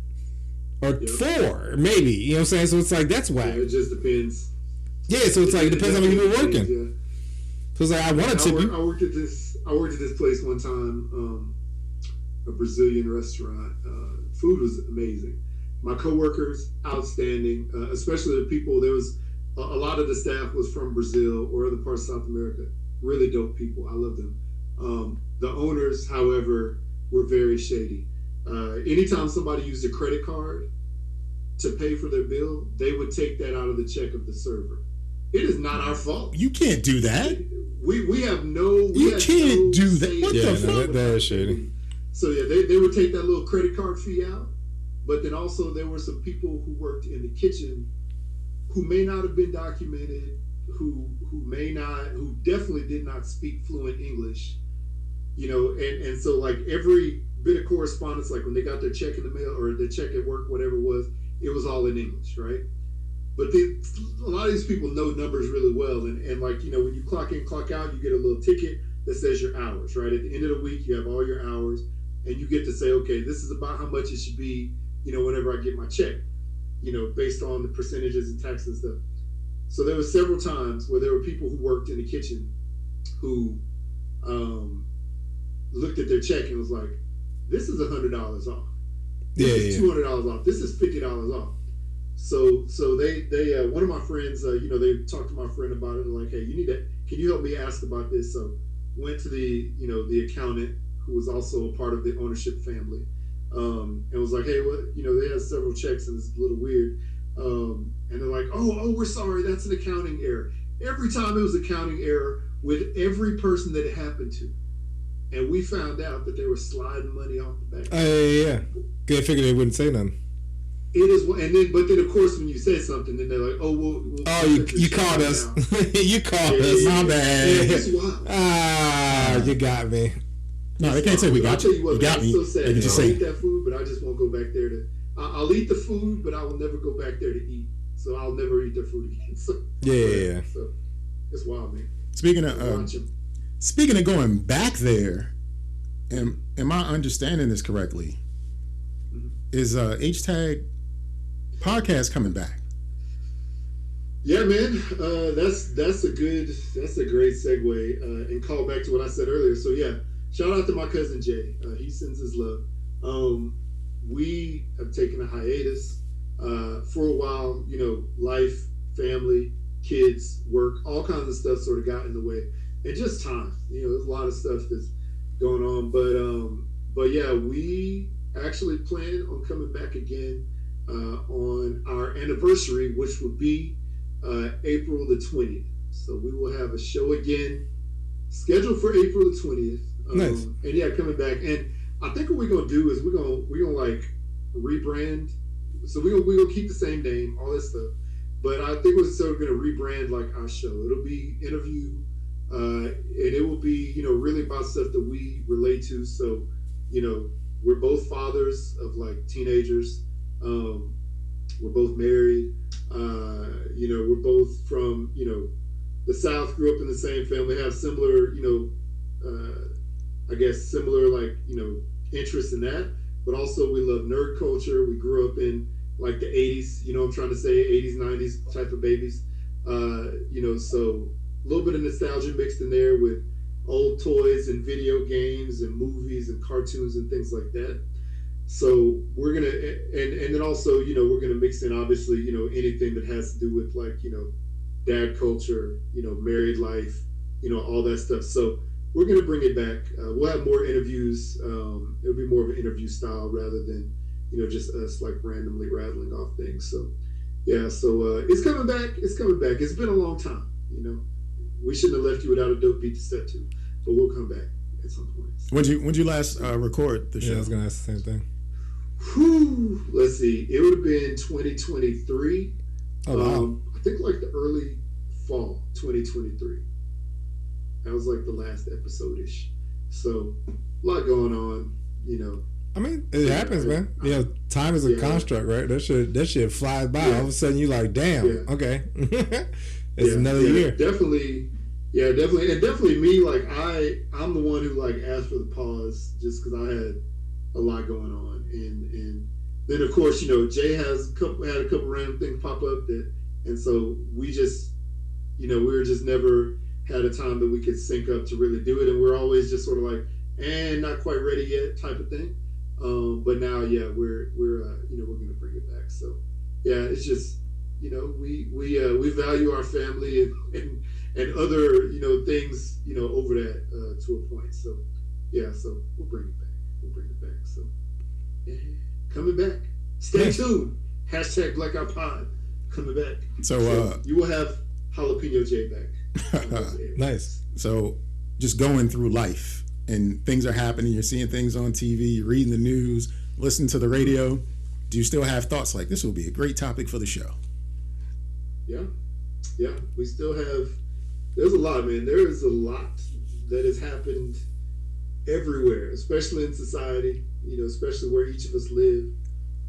or 4, maybe. You know what I'm saying? So it's like, that's whack. Yeah, it just depends. Yeah, so it's like, it depends on how you've been working. Yeah. So it's like, I want to tip you. I worked at this place one time. a Brazilian restaurant. Food was amazing. My coworkers, outstanding, especially the people. There was a lot of the staff was from Brazil or other parts of South America. Really dope people. I love them. The owners, however, were very shady. Anytime somebody used a credit card to pay for their bill, they would take that out of the check of the server. It is not our fault. You can't do that. We have no. You can't do that. What the fuck? That is shady. So yeah, they would take that little credit card fee out, but then also there were some people who worked in the kitchen who may not have been documented, who definitely did not speak fluent English, and so like every bit of correspondence, like when they got their check in the mail or their check at work, whatever it was all in English, right? But a lot of these people know numbers really well, and like when you clock in, clock out, you get a little ticket that says your hours, right? At the end of the week, you have all your hours, and you get to say, okay, this is about how much it should be, whenever I get my check, based on the percentages and taxes and stuff. So there were several times where there were people who worked in the kitchen who looked at their check and was like, this is $100 off. This is $200 off. This is $50 off. So they one of my friends, they talked to my friend about it. They're like, hey, can you help me ask about this? So went to the accountant, who was also a part of the ownership family, and was like, hey, they had several checks and it's a little weird. And they're like, oh, we're sorry, that's an accounting error. Every time it was accounting error with every person that it happened to. And we found out that they were sliding money off the back. Yeah. They figured they wouldn't say nothing. It is, but then of course when you say something, then they're like, oh, well you called us. You called us. My bad. That's wild. You got me. No, they can't say we got you. I'll tell you what, you got me. So sad. They can just I'll say, eat that food, but I just won't go back there to. I'll eat the food, but I will never go back there to eat. So I'll never eat their food again. So, yeah. So it's wild, man. Speaking of going back there, am I understanding this correctly? Mm-hmm. Is Podcast coming back? Yeah, man. That's a great segue and call back to what I said earlier. So yeah, shout out to my cousin Jay. He sends his love. We have taken a hiatus for a while. Life, family, kids, work, all kinds of stuff sort of got in the way, and just time. There's a lot of stuff that's going on, but yeah, we actually plan on coming back again on our anniversary, which would be April the 20th. So we will have a show again scheduled for April the 20th. Nice. And yeah, coming back. And I think what we're gonna do is we're gonna like rebrand. So we're gonna keep the same name, all that stuff. But I think we're sort of gonna rebrand like our show. It'll be interview, and it will be really about stuff that we relate to. So we're both fathers of like teenagers. We're both married. We're both from the South. Grew up in the same family. Have similar similar like interests in that. But also we love nerd culture. We grew up in like the 80s. I'm trying to say 80s, 90s type of babies. So a little bit of nostalgia mixed in there with old toys and video games and movies and cartoons and things like that. So we're gonna and then also we're gonna mix in obviously anything that has to do with like dad culture, married life, all that stuff. So we're gonna bring it back. We'll have more interviews. It'll be more of an interview style rather than just us like randomly rattling off things. So yeah, so it's coming back. It's coming back. It's been a long time. We shouldn't have left you without a dope beat to step to, but we'll come back at some point. When'd you last record the show? Yeah, I was gonna ask the same thing. Let's see. It would have been 2023. Oh wow. I think like the early fall 2023. That was like the last episode-ish. So a lot going on. I mean, it happens, man. Time is a construct, right? That shit flies by. All of a sudden, you like, damn. Okay, it's another year. Definitely. Yeah, definitely, and definitely me. Like I'm the one who like asked for the pause just because I had a lot going on, and then of course Jay had a couple random things pop up and so we just we were just never had a time that we could sync up to really do it, and we're always just sort of like and not quite ready yet type of thing. But now, yeah, we're going to bring it back. So, yeah, it's just, we value our family and other, things, over that to a point. So, yeah, so we'll bring it back. So, yeah, coming back. Stay tuned. Hashtag Blackout Pod coming back. So you will have Jalapeño J back. Nice. So just going through life and things are happening. You're seeing things on TV, you're reading the news, listening to the radio. Do you still have thoughts like this will be a great topic for the show? Yeah. We still have. There's a lot, man. There is a lot that has happened everywhere, especially in society. Especially where each of us live,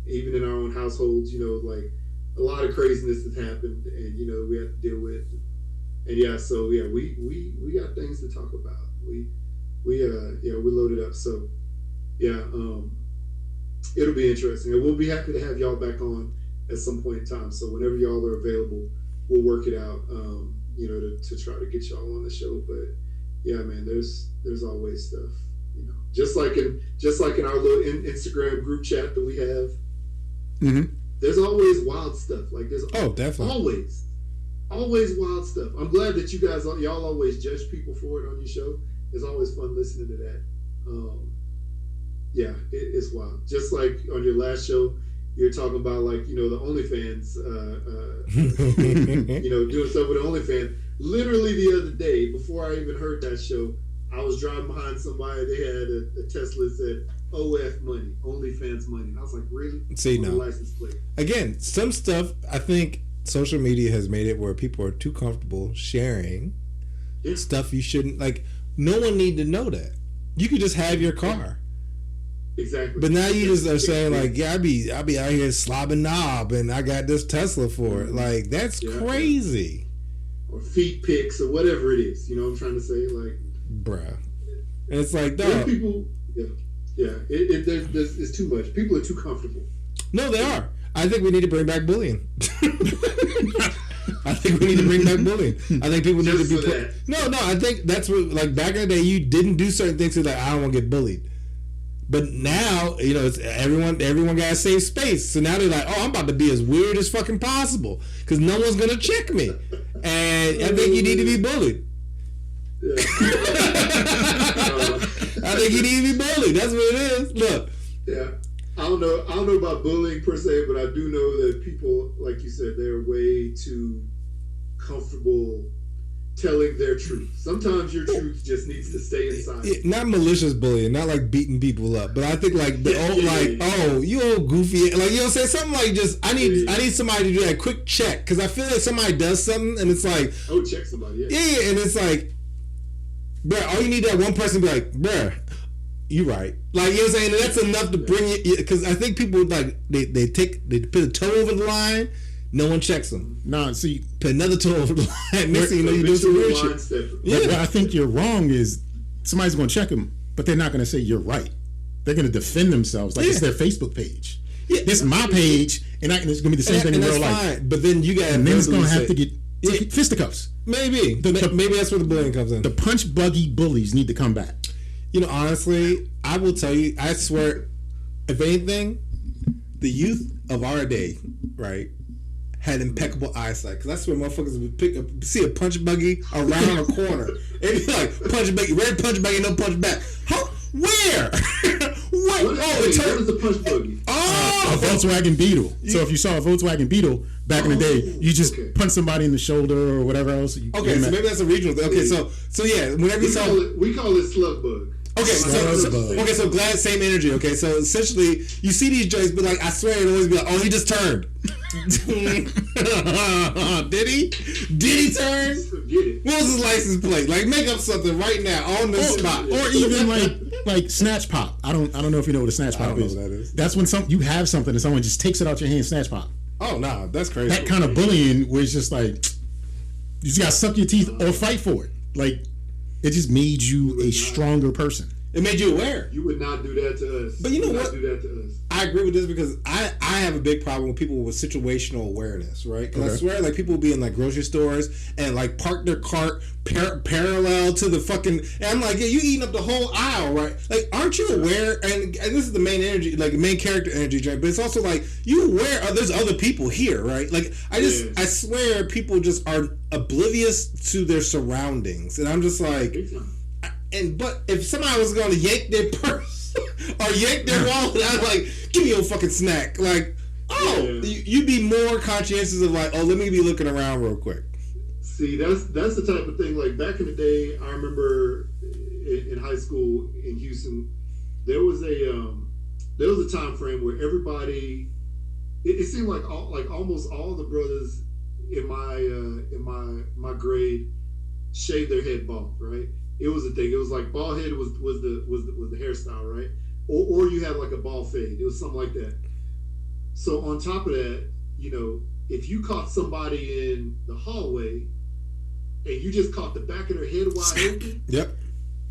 even in our own households. Like a lot of craziness has happened, and we have to deal with. And yeah, so yeah, we got things to talk about. We're loaded up. So yeah, it'll be interesting, and we'll be happy to have y'all back on at some point in time. So whenever y'all are available, we'll work it out. To try to get y'all on the show. But yeah, man, there's always stuff. Just like in our little Instagram group chat that we have. Mm-hmm. There's always wild stuff. Like there's definitely always wild stuff. I'm glad that y'all always judge people for it on your show. It's always fun listening to that. It's wild. Just like on your last show, you're talking about like the OnlyFans, doing stuff with the OnlyFans. Literally the other day, before I even heard that show, I was driving behind somebody. They had a Tesla that said OF money, OnlyFans money. And I was like, really? See, no. License plate. Again, some stuff, I think social media has made it where people are too comfortable sharing stuff you shouldn't. Like, no one need to know that. You could just have your car. Exactly. But now you just are saying like, yeah, I be out here slobbing knob and I got this Tesla for it. Like, that's crazy. Or feet pics or whatever it is. You know what I'm trying to say? Like, bruh. And it's like, dog. People, it's too much. People are too comfortable. No, they are. I think we need to bring back bullying. I think we need to bring back bullying. I think people need to be No, I think that's what, like, back in the day, you didn't do certain things because, like, I don't want to get bullied. But now, it's everyone got a safe space. So now they're like, oh, I'm about to be as weird as fucking possible because no one's going to check me. And I think you need to be bullied. Yeah. I think you need to be bullied. That's what it is. Look. Yeah. I don't know about bullying per se, but I do know that people, like you said, they're way too comfortable telling their truth. Sometimes your truth just needs to stay inside. Yeah, not malicious bullying, not like beating people up, but I think like you old goofy, like say something like just I need somebody to do that quick check because I feel like somebody does something and it's like check somebody, yeah, and it's like, bruh, all you need that one person to be like, bruh, you right, like you know what I'm saying, and that's enough to bring it because I think people like they put a toe over the line. No one checks them. No, see, put another toe over the line. Next thing you know, you do some weird shit. What I think you're wrong is somebody's going to check them, but they're not going to say you're right. They're going to defend themselves like it's their Facebook page. Yeah. This is my page, and it's going to be the same thing in real life. Fine. But then you got, and then it's going to have to get fisticuffs. Maybe maybe that's where the bullying comes in. The punch buggy bullies need to come back. Honestly, I will tell you. I swear, if anything, the youth of our day, right, had impeccable eyesight. Because that's where motherfuckers would see a punch buggy around a corner. And be like, punch buggy, ready punch buggy, no punch back. How? Where? What is a punch buggy? A Volkswagen Beetle. So if you saw a Volkswagen Beetle back in the day, you just punch somebody in the shoulder or whatever else. Okay, so maybe that's a regional thing. Okay, so yeah, whenever you saw we call it slug bug. Okay, so glad same energy. Okay, so essentially you see these joints, but like I swear it'd always be like, oh, he just turned. Did he? Did he turn? What was his license plate? Like, make up something right now on the spot. Or even like snatch pop. I don't know if you know what a snatch pop is. Know what that is. That's when you have something and someone just takes it out your hand, snatch pop. Oh no, that's crazy. That kind of bullying where it's just like you just gotta suck your teeth or fight for it. Like, it just made you a stronger person. It made you aware. You would not do that to us. But you know what? Do that to us. I agree with this because I have a big problem with people with situational awareness, right? Because I swear, like, people will be in like grocery stores and like park their cart parallel to the fucking, and I'm like, yeah, you eating up the whole aisle, right? Like, aren't you aware? And this is the main energy, like main character energy drink, but it's also like you aware there's other people here, right? Like, I swear people just are oblivious to their surroundings, and I'm just like, but if somebody was going to yank their purse or yank their wallet, I'd like, give me your fucking snack. Like, you'd be more conscientious of like, oh, let me be looking around real quick. See, that's the type of thing. Like back in the day, I remember in high school in Houston, there was a time frame where everybody. It seemed like almost all the brothers in my grade shaved their head bald, right? It was a thing. It was like bald head was the hairstyle, right? Or you had like a bald fade. It was something like that. So on top of that, you know, if you caught somebody in the hallway and you just caught the back of their head wide open,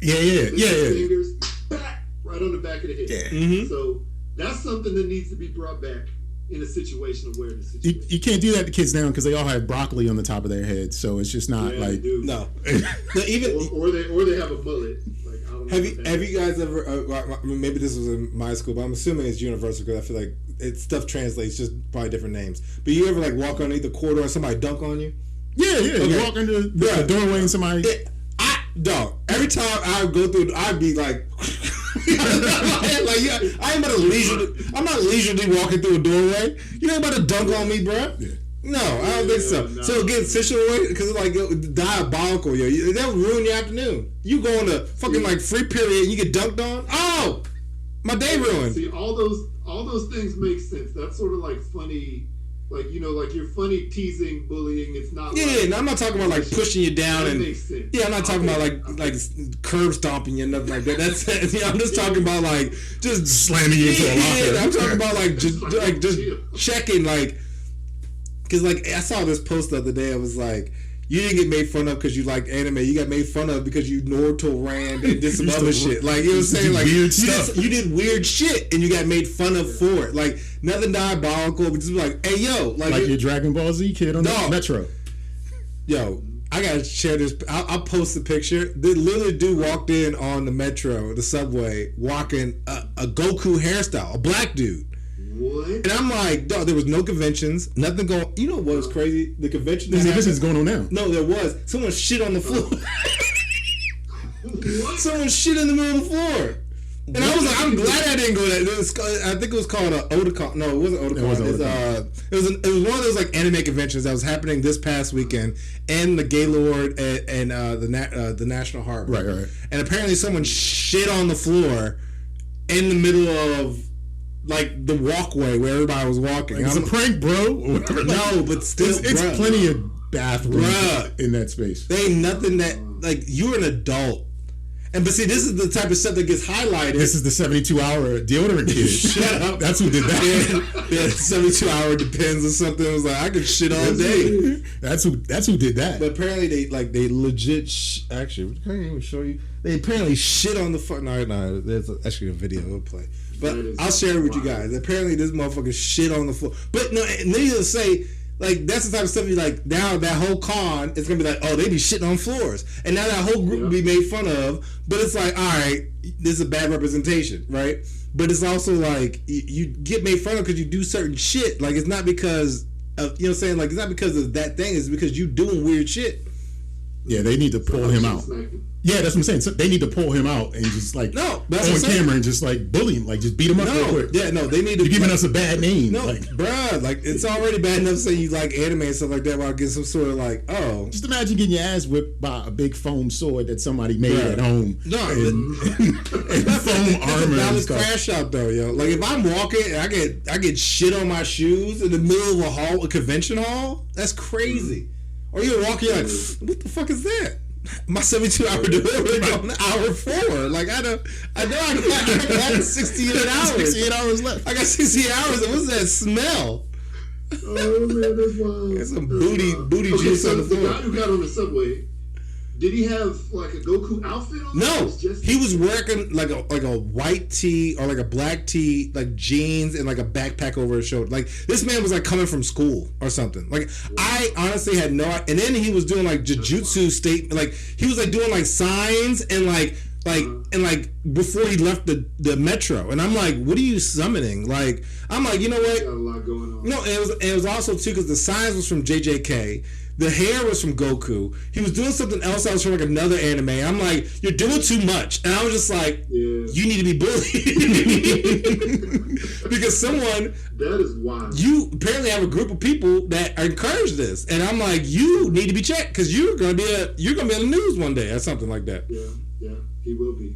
fingers back right on the back of the head. Yeah. Mm-hmm. So that's something that needs to be brought back in a situational awareness situation. You can't do that to kids now because they all have broccoli on the top of their head, so it's just not like no. or they have a mullet. Like, I don't know Have you guys ever? I mean, maybe this was in my school, but I'm assuming it's universal because I feel like stuff translates, just probably different names. But you ever like walk underneath the corridor and somebody dunk on you? Yeah. Okay. You walk into the doorway and somebody. Every time I go through, I'd be like, I'm not leisurely walking through a doorway. You ain't about to dunk on me, bro. Yeah. No, I don't think so. No. So again, situational because it's like diabolical, yo. That would ruin your afternoon. You go on a fucking like free period and you get dunked on. Oh, my day ruined. See, all those things make sense. That's sort of like funny. Like, you know, like you're funny teasing, bullying. It's not. Yeah, like, no, I'm not talking about like pushing you down that and. Makes sense. Yeah, I'm not talking about like curb stomping you and nothing like that. That's I'm just talking about like just slamming you into a locker. Yeah, I'm talking about like just checking like, because like I saw this post the other day. I was like, you didn't get made fun of because you like anime. You got made fun of because you Naruto ran and did some other shit. Like, you know what I'm saying? Like, weird stuff. You did weird shit and you got made fun of for it. Like, nothing diabolical, but just like, hey, yo. Like your Dragon Ball Z kid on the Metro. Yo, I gotta share this. I'll post the picture. The little dude walked in on the Metro, the subway, walking a Goku hairstyle, a black dude. What? And I'm like, dog, there was no conventions, nothing going. You know what was crazy? The convention. This is going on now. No, there was. Someone shit on the floor. What? Someone shit in the middle of the floor. And I was like, I'm glad I didn't go there. I think it was called Otakon. No, it wasn't Otakon. It was one of those like anime conventions that was happening this past weekend in the Gaylord and the National Harbor. Right. And apparently someone shit on the floor in the middle of like the walkway where everybody was walking. Like, it's a prank, bro. No, but still, it's plenty of bathrooms in that space. There ain't nothing that like you're an adult. But see, this is the type of stuff that gets highlighted. This is the 72-hour deodorant kid. Shut up. That's who did that. Yeah, 72-hour Depends or something. It was like, I could shit all day. That's who did that. But apparently they legit actually, I can't even show you. They apparently shit on the fuck. No, there's actually a video we'll play. But I'll share it with you guys. Apparently this motherfucker shit on the floor. But no, needless to say, like, that's the type of stuff you like. Now that whole con is gonna be like, oh, they be shitting on floors, and now that whole group will be made fun of. But it's like, all right, this is a bad representation, right? But it's also like you get made fun of because you do certain shit. Like, it's not because of, you know what I'm saying? Like, it's not because of that thing. It's because you doing weird shit. Yeah, they need to pull him out. Yeah, that's what I'm saying. So they need to pull him out and just like on camera and just like bully him, like just beat him up real quick. Yeah, no, they need to. You're giving us a bad name. No, like, bruh, like it's already bad enough saying you like anime and stuff like that. While getting some sort of like, oh, just imagine getting your ass whipped by a big foam sword that somebody made at home. No, and foam armor and stuff. Crash out though, yo. Like if I'm walking and I get shit on my shoes in the middle of a convention hall, that's crazy. Or you're walking like, what the fuck is that? My 72-hour delivery on hour 4. Like I know I got 68 hours. 68 hours left. I got 68 hours. And what's that smell? Oh man, that's wild. There's some booty juice on the floor. The guy who got on the subway, Did he have like a Goku outfit on? No, he was wearing like a white tee or like a black tee, like jeans and like a backpack over his shoulder. Like this man was like coming from school or something. Like I honestly had no. And then he was doing like jujutsu state. Like he was like doing like signs and like before he left the metro. And I'm like, what are you summoning? Like I'm like, you know what? Got a lot going on. No, it was also too because the signs was from JJK. The hair was from Goku. He was doing something else that was from like another anime. I'm like, you're doing too much. And I was just like, you need to be bullied. Because someone... That is wild. You apparently have a group of people that encourage this. And I'm like, you need to be checked because you're gonna be on the news one day or something like that. Yeah. He will be.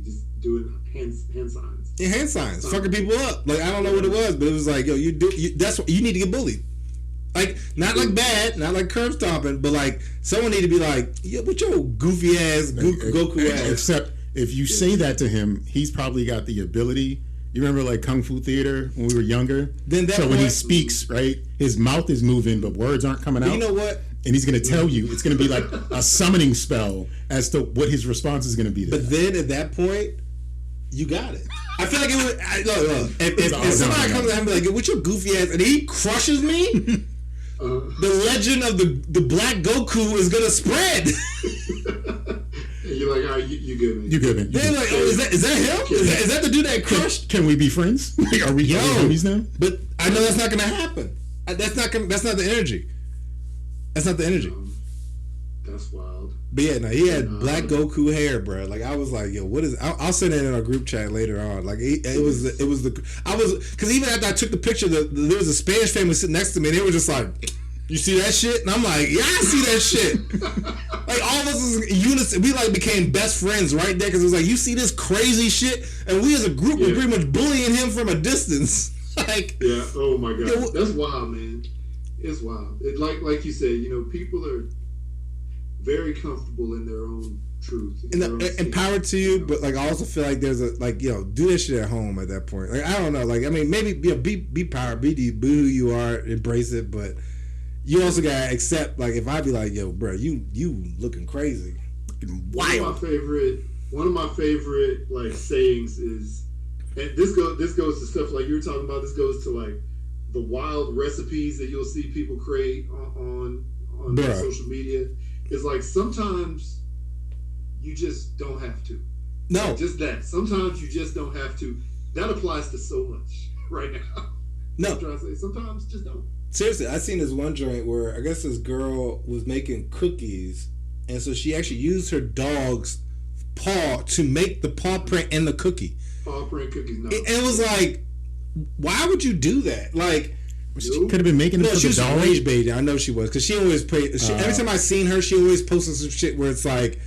Just doing hand signs. Yeah, hand signs. Fucking people up. Like, I don't know what it was, but it was like, yo, that's what you need to get bullied. Like, not like bad, not like curb stomping, but like someone need to be like, yeah, what your goofy ass, Goku ass. Except if you say that to him, he's probably got the ability. You remember like Kung Fu Theater when we were younger? When he speaks, right, his mouth is moving, but words aren't coming out. You know what? And he's going to tell you, it's going to be like a summoning spell as to what his response is going to be to But then at that point, you got it. I feel like it would. Look. If somebody comes to him and be like, "What's your goofy ass?" and he crushes me, the legend of the Black Goku is gonna spread. And you're like, all right, you good, man. You good, man. They're like, oh, is that him? Is that the dude that crushed? Can we be friends? Are we homies now? But I know that's not gonna happen. That's not the energy. That's not the energy. That's wild. But yeah, no, he had Black Goku hair, bro. Like I was like, yo, what is? I'll send it in our group chat later on. Like because even after I took the picture, there was a Spanish family sitting next to me, and they were just like, you see that shit? And I'm like, yeah, I see that shit. Like all of us is in unison. We like became best friends right there because it was like, you see this crazy shit, and we as a group were pretty much bullying him from a distance. Like, yeah, oh my god, that's wild, man. It's wild. Like you said, people are very comfortable in their own truth. And power to you, but like I also feel like there's a do that shit at home at that point. Like I don't know, like I mean maybe be power, be who you are, embrace it, but you also gotta accept like if I be like, yo, bro, you looking crazy, looking wild. One of my favorite like sayings is, and this goes to stuff like you were talking about. This goes to like the wild recipes that you'll see people create on social media. It's like sometimes you just don't have to. No. Like just that. Sometimes you just don't have to. That applies to so much right now. No. I'm trying to say sometimes just don't. Seriously, I seen this one joint where I guess this girl was making cookies, and so she actually used her dog's paw to make the paw print in the cookie. Paw print cookies, no. It was like, why would you do that? Like, she could have been making it for the dog. Rage baiting. I know she was, because she always every time I seen her, she always posted some shit where it's like,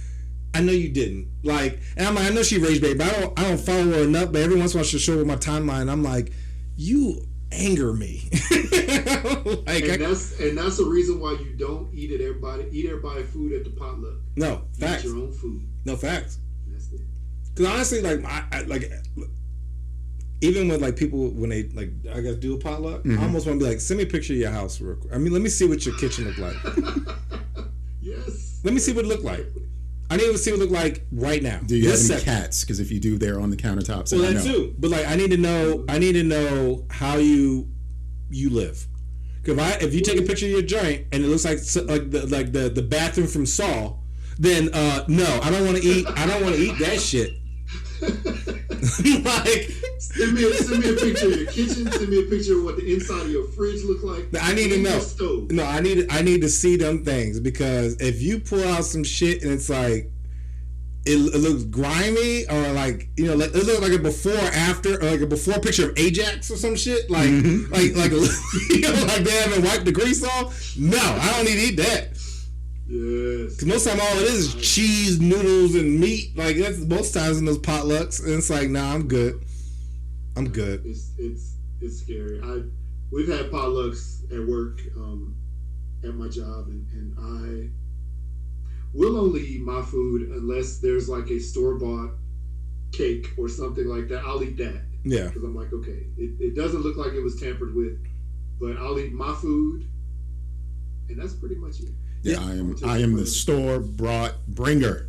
I know you didn't. Like, and I'm like, I know she rage bait, but I don't follow her enough. But every once in a while she'll show up my timeline. I'm like, you anger me. Like, that's the reason why you don't eat everybody food at the potluck. No, facts. Eat your own food. No, facts. That's it. Because honestly, like I even with like people when they like I guess do a potluck, I almost want to be like, send me a picture of your house real quick. I mean, let me see what your kitchen look like. Yes. Let me see what it look like. I need to see what it look like right now. Do you have any cats? Because if you do, they're on the countertops. Well, that too. But like, I need to know how you live. Because if you take a picture of your joint and it looks like the bathroom from Saw, then no, I don't want to eat. I don't want to eat that shit. Like, send me a picture of your kitchen. Send me a picture of what the inside of your fridge look like. I need to know. No, I need to see them things, because if you pull out some shit and it's like it looks grimy, or like it looks like a before or after, or like a before picture of Ajax or some shit, like like like they haven't wiped the grease off. No, I don't need to eat that. Yes. Because most time all it is cheese, noodles, and meat. Like that's most times in those potlucks, and it's like, nah, I'm good. I'm good. It's scary. We've had potlucks at work, at my job, and I will only eat my food unless there's like a store-bought cake or something like that. I'll eat that. Yeah. Because I'm like, okay, it doesn't look like it was tampered with, but I'll eat my food, and that's pretty much it. Yeah, I am the store brought bringer.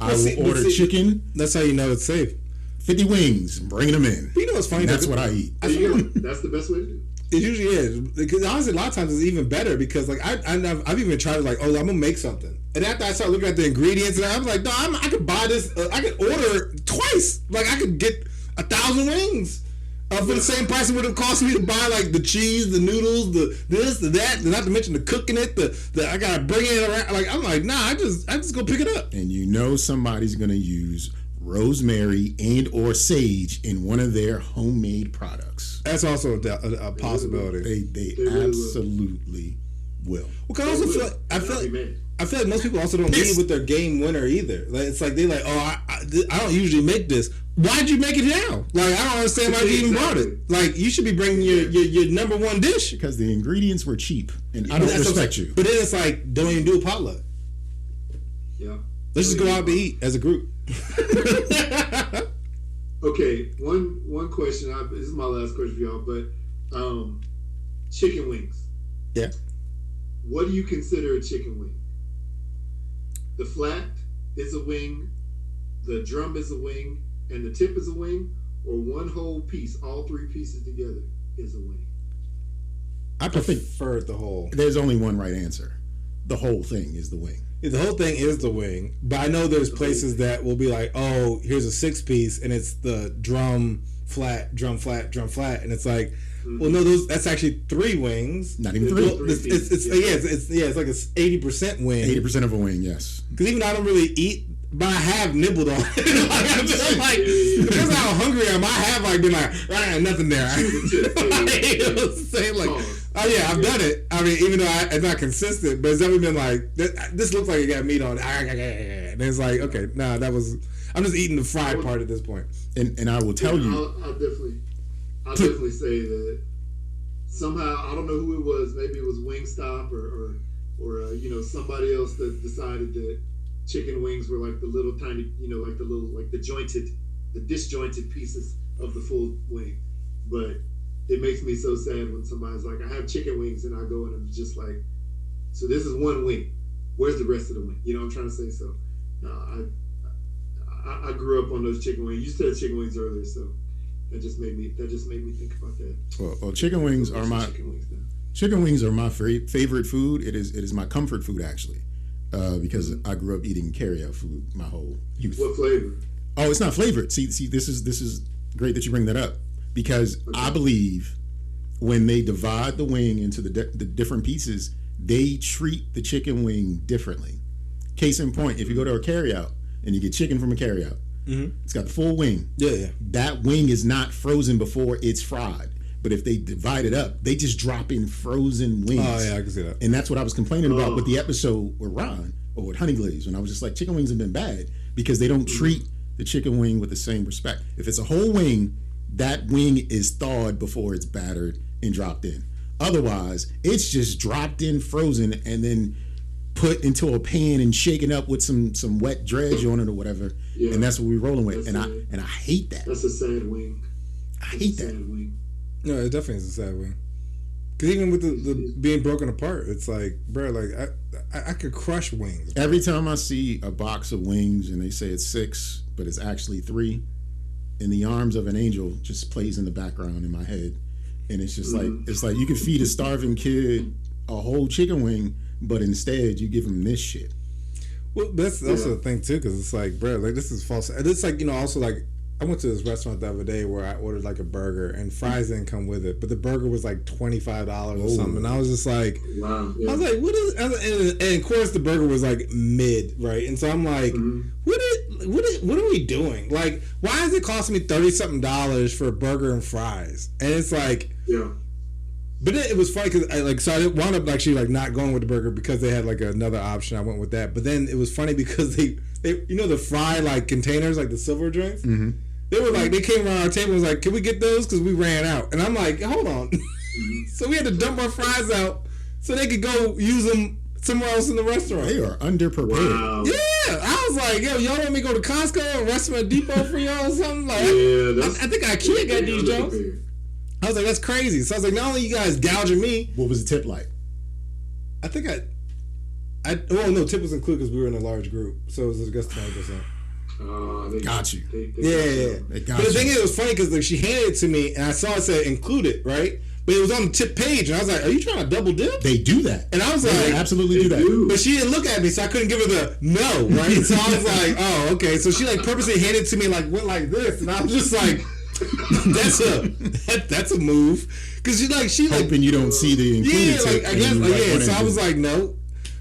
I will order see, chicken. That's how you know it's safe. 50 wings, bringing them in. You know what's funny? That's what I eat. That's the best way to do it. It usually is, because honestly, a lot of times it's even better, because like I've even tried to like, I'm gonna make something, and after I start looking at the ingredients, and I'm like, no, I could buy this, I could order twice, like I could get 1,000 wings for the same price it would have cost me to buy like the cheese, the noodles, the this, the that, not to mention the cooking it, the I gotta bring it around. Like I'm like, nah, I just go pick it up. And you know somebody's gonna use rosemary and or sage in one of their homemade products. That's also a possibility. They absolutely will. Well, I also feel like most people also don't lead with their game winner either. Like, it's like they like, I don't usually make this. Why'd you make it now? Like, I don't understand why you even brought it. Like, you should be bringing your number one dish, because the ingredients were cheap, and I don't respect you. But then it's like, don't even do a potluck. Yeah. Let's just go out to eat as a group. Okay, one question. This is my last question for y'all, but chicken wings. Yeah. What do you consider a chicken wing? The flat is a wing, the drum is a wing, and the tip is a wing, or one whole piece, all three pieces together is a wing? I prefer the whole. There's only one right answer. The whole thing is the wing. The whole thing is the wing, but I know there's places that will be like, oh, here's a 6-piece, and it's the drum flat, drum flat, drum flat, and it's like, well, no, that's actually 3 wings. Not even 3. It's like a 80% wing. 80% of a wing, yes. Because even though I don't really eat, but I have nibbled on it. Like, I'm just like, because how hungry I am, I have like been like, nothing there. You know what I'm saying? Like, oh yeah, I've done it. I mean, even though it's not consistent, but it's definitely been like, this looks like it got meat on it. And it's like, okay, nah, I'm just eating the fried part at this point. And I will tell you. I'll definitely say that somehow, I don't know who it was, maybe it was Wingstop or somebody else that decided that chicken wings were like the little tiny, like the disjointed pieces of the full wing. But it makes me so sad when somebody's like, I have chicken wings, and I go and I'm just like, so this is one wing. Where's the rest of the wing? You know what I'm trying to say? So, no, I grew up on those chicken wings. You said chicken wings earlier, so that just made me think about that. Well, chicken wings are my favorite food. It is my comfort food, actually, because I grew up eating carryout food my whole youth. What flavor? Oh, it's not flavored. See, this is great that you bring that up, because I believe when they divide the wing into the different pieces, they treat the chicken wing differently. Case in point, if you go to a carryout and you get chicken from a carryout, it's got the full wing. Yeah. That wing is not frozen before it's fried. But if they divide it up, they just drop in frozen wings. Oh, yeah, I can see that. And that's what I was complaining about with the episode with Ron, or with Honey Glaze, when I was just like, chicken wings have been bad because they don't treat the chicken wing with the same respect. If it's a whole wing, that wing is thawed before it's battered and dropped in. Otherwise, it's just dropped in frozen and then put into a pan and shaken up with some wet dredge on it or whatever. Yeah. And that's what we're rolling with. And I hate that. That's a sad wing. I hate that. No, it definitely is a sad wing. Because even with the being broken apart, it's like, bro, like I could crush wings. Every time I see a box of wings and they say it's 6, but it's actually 3, "In the Arms of an Angel" just plays in the background in my head, and it's just like, it's like you could feed a starving kid a whole chicken wing, but instead you give him this shit. Well, that's also the thing too, because it's like, bro, like this is false. It's like, also like, I went to this restaurant the other day where I ordered like a burger and fries didn't come with it, but the burger was like $25 or something. And I was just like, wow. Yeah. I was like, what is? And of course the burger was like mid, right? And so I'm like, what are we doing? Like, why is it costing me $30-something for a burger and fries? And it's like, yeah. But then it was funny because I wound up actually like not going with the burger because they had like another option. I went with that. But then it was funny because they the fry like containers, like the silver drinks. Mm-hmm. They were like, they came around our table and was like, can we get those? Because we ran out. And I'm like, hold on. So we had to dump our fries out so they could go use them somewhere else in the restaurant. They are underprepared. Wow. Yeah. I was like, yo, y'all want me to go to Costco or Restaurant Depot for y'all or something? Like, I think IKEA got these jokes. I was like, that's crazy. So I was like, not only you guys gouging me. What was the tip like? I think no, tip was included because we were in a large group, so it was I guess 20%. They got you. Yeah. They got but the you. thing is, it was funny because like she handed it to me, and I saw it said included, right? But it was on the tip page, and I was like, "Are you trying to double dip?" They do that, and I was they like, absolutely do that. But she didn't look at me, so I couldn't give her the no, right? So I was like, "Oh, okay." So she like purposely handed it to me like went like this, and I was just like, "That's a move," because she hoping you don't see the included tip. I guess So I was like, "No."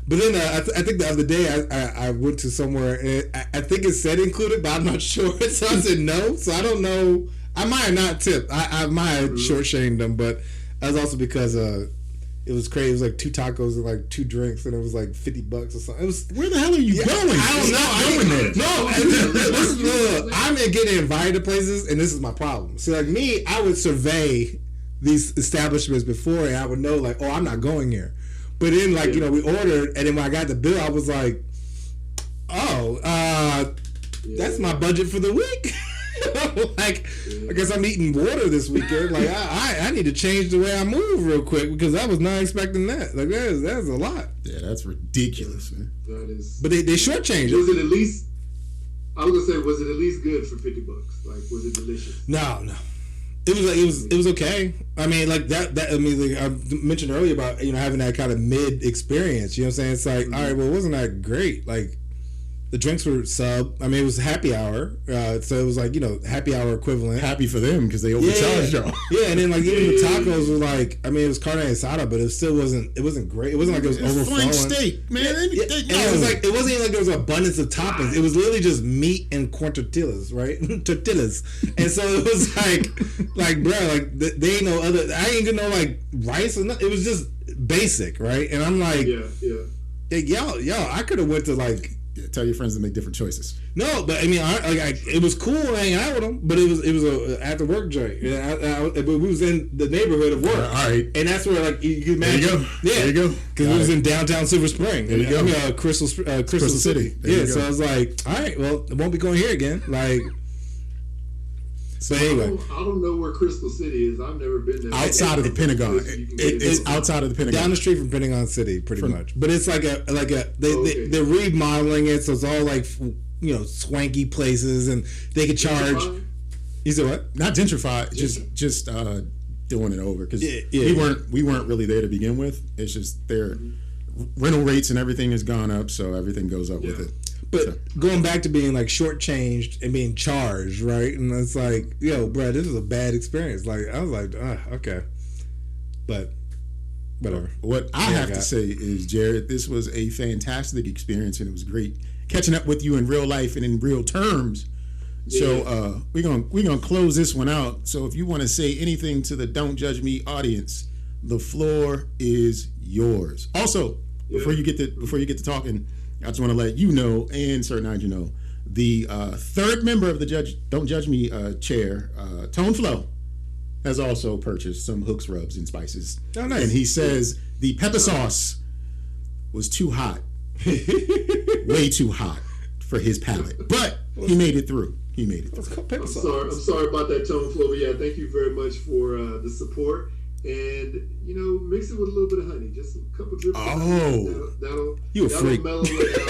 But then I think the other day I went to somewhere and I think it said included, but I'm not sure. So I said no. So I don't know. I might have not tipped. I might have short-shamed them, but that was also because it was crazy. It was like 2 tacos and like 2 drinks, and it was like $50 or something. It was, where the hell are you going? I don't know. I'm getting invited to places, and this is my problem. See, like me, I would survey these establishments before, and I would know like, oh, I'm not going here. But then, like, we ordered, and then when I got the bill, I was like, oh, that's my budget for the week. I guess I'm eating water this weekend. Like, I need to change the way I move real quick because I was not expecting that. Like, that's a lot. Yeah, that's ridiculous, man. That is. But they shortchanged it. Was it at least? I was gonna say, was it at least good for $50? Like, was it delicious? No. It was okay. I mean, like that. I mean, like I mentioned earlier about having that kind of mid experience. You know what I'm saying? It's like, all right, well, it wasn't that great. Like the drinks were sub. I mean, it was happy hour, so it was like happy hour equivalent. Happy for them because they overcharged y'all. Yeah, and then like even the tacos were like, I mean, it was carne asada, but it still wasn't. It wasn't great. It wasn't like it was overflowing. Flank steak, man. And it was like it wasn't even like there was an abundance of toppings. It was literally just meat and corn tortillas, right? Tortillas, and so it was like bro, like they ain't no other. I ain't get no like rice or nothing. It was just basic, right? And I'm like, y'all, I could have went to like. Tell your friends to make different choices. No, but I mean, it was cool hanging out with them, but it was a after work joint. But we was in the neighborhood of work, all right, and that's where like you imagine. There you go. Yeah, there you go. Because it was in downtown Silver Spring. There you go. I mean, Crystal City. There So I was like, all right, well, I won't be going here again. Like. But anyway, I don't know where Crystal City is. I've never been there. Outside of the Pentagon, it's outside of the Pentagon. Down the street from Pentagon City, pretty much. But it's they're remodeling it, so it's all like swanky places, and they could charge. You said what? Not gentrified, just doing it over because we weren't really there to begin with. It's just their rental rates and everything has gone up, so everything goes up with it. But going back to being like shortchanged and being charged, right? And it's like, yo, bro, this is a bad experience. Like I was like, okay, but whatever. What I have to say is, Jared, this was a fantastic experience, and it was great catching up with you in real life and in real terms. Yeah. So we're gonna close this one out. So if you want to say anything to the Don't Judge Me audience, the floor is yours. Also, before you get to talking, I just want to let you know, and Sir Nygel know, the third member of the Don't Judge Me chair, Tone Flow, has also purchased some Hooks rubs and spices. Oh, nice. And he says the pepper sauce was too hot, way too hot for his palate, but he made it through. I'm sorry about that, Tone Flow. But yeah, thank you very much for the support. And mix it with a little bit of honey, just a couple drips. Oh, that'll freak. Mellow it out.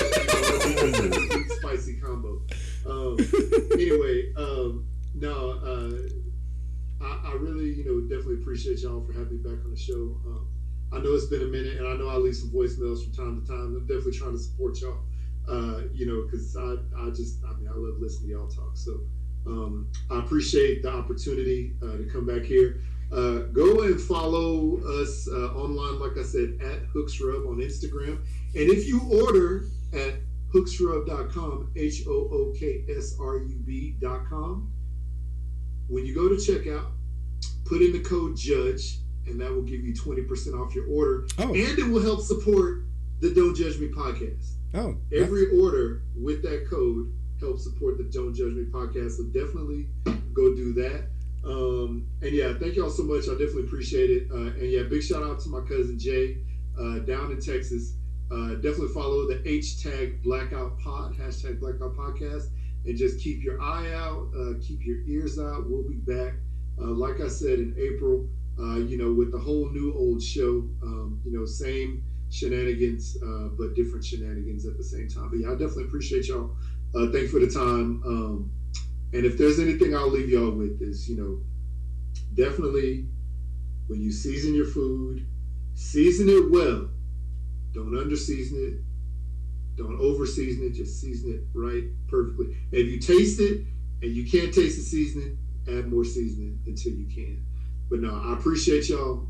Sweet, spicy combo. Anyway, I really definitely appreciate y'all for having me back on the show. I know it's been a minute, and I know I leave some voicemails from time to time. I'm definitely trying to support y'all. Because I love listening to y'all talk. So I appreciate the opportunity to come back here. Go and follow us online, like I said, at HooksRub on Instagram. And if you order at hooksrub.com, HOOKSRUB.com, when you go to checkout, put in the code JUDGE, and that will give you 20% off your order. Oh. And it will help support the Don't Judge Me podcast. Oh. Every order with that code helps support the Don't Judge Me podcast. So definitely go do that. And yeah, thank y'all so much. I definitely appreciate it. And yeah, big shout out to my cousin Jay down in Texas. Definitely follow the #blackout podcast, and just keep your eye out, keep your ears out. We'll be back, like I said, in April. With the whole new old show. shenanigans, but different shenanigans at the same time. But yeah, I definitely appreciate y'all. Thanks for the time. And if there's anything I'll leave y'all with is, definitely when you season your food, season it well. Don't under-season it. Don't over-season it. Just season it right, perfectly. And if you taste it and you can't taste the seasoning, add more seasoning until you can. But no, I appreciate y'all.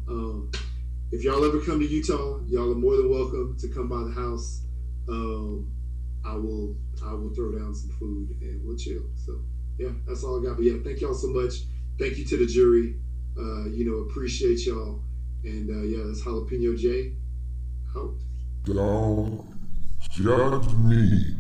If y'all ever come to Utah, y'all are more than welcome to come by the house. I will throw down some food and we'll chill. So yeah, that's all I got. But yeah, thank y'all so much. Thank you to the jury. Appreciate y'all. And yeah, that's Jalapeño J out. Don't judge me.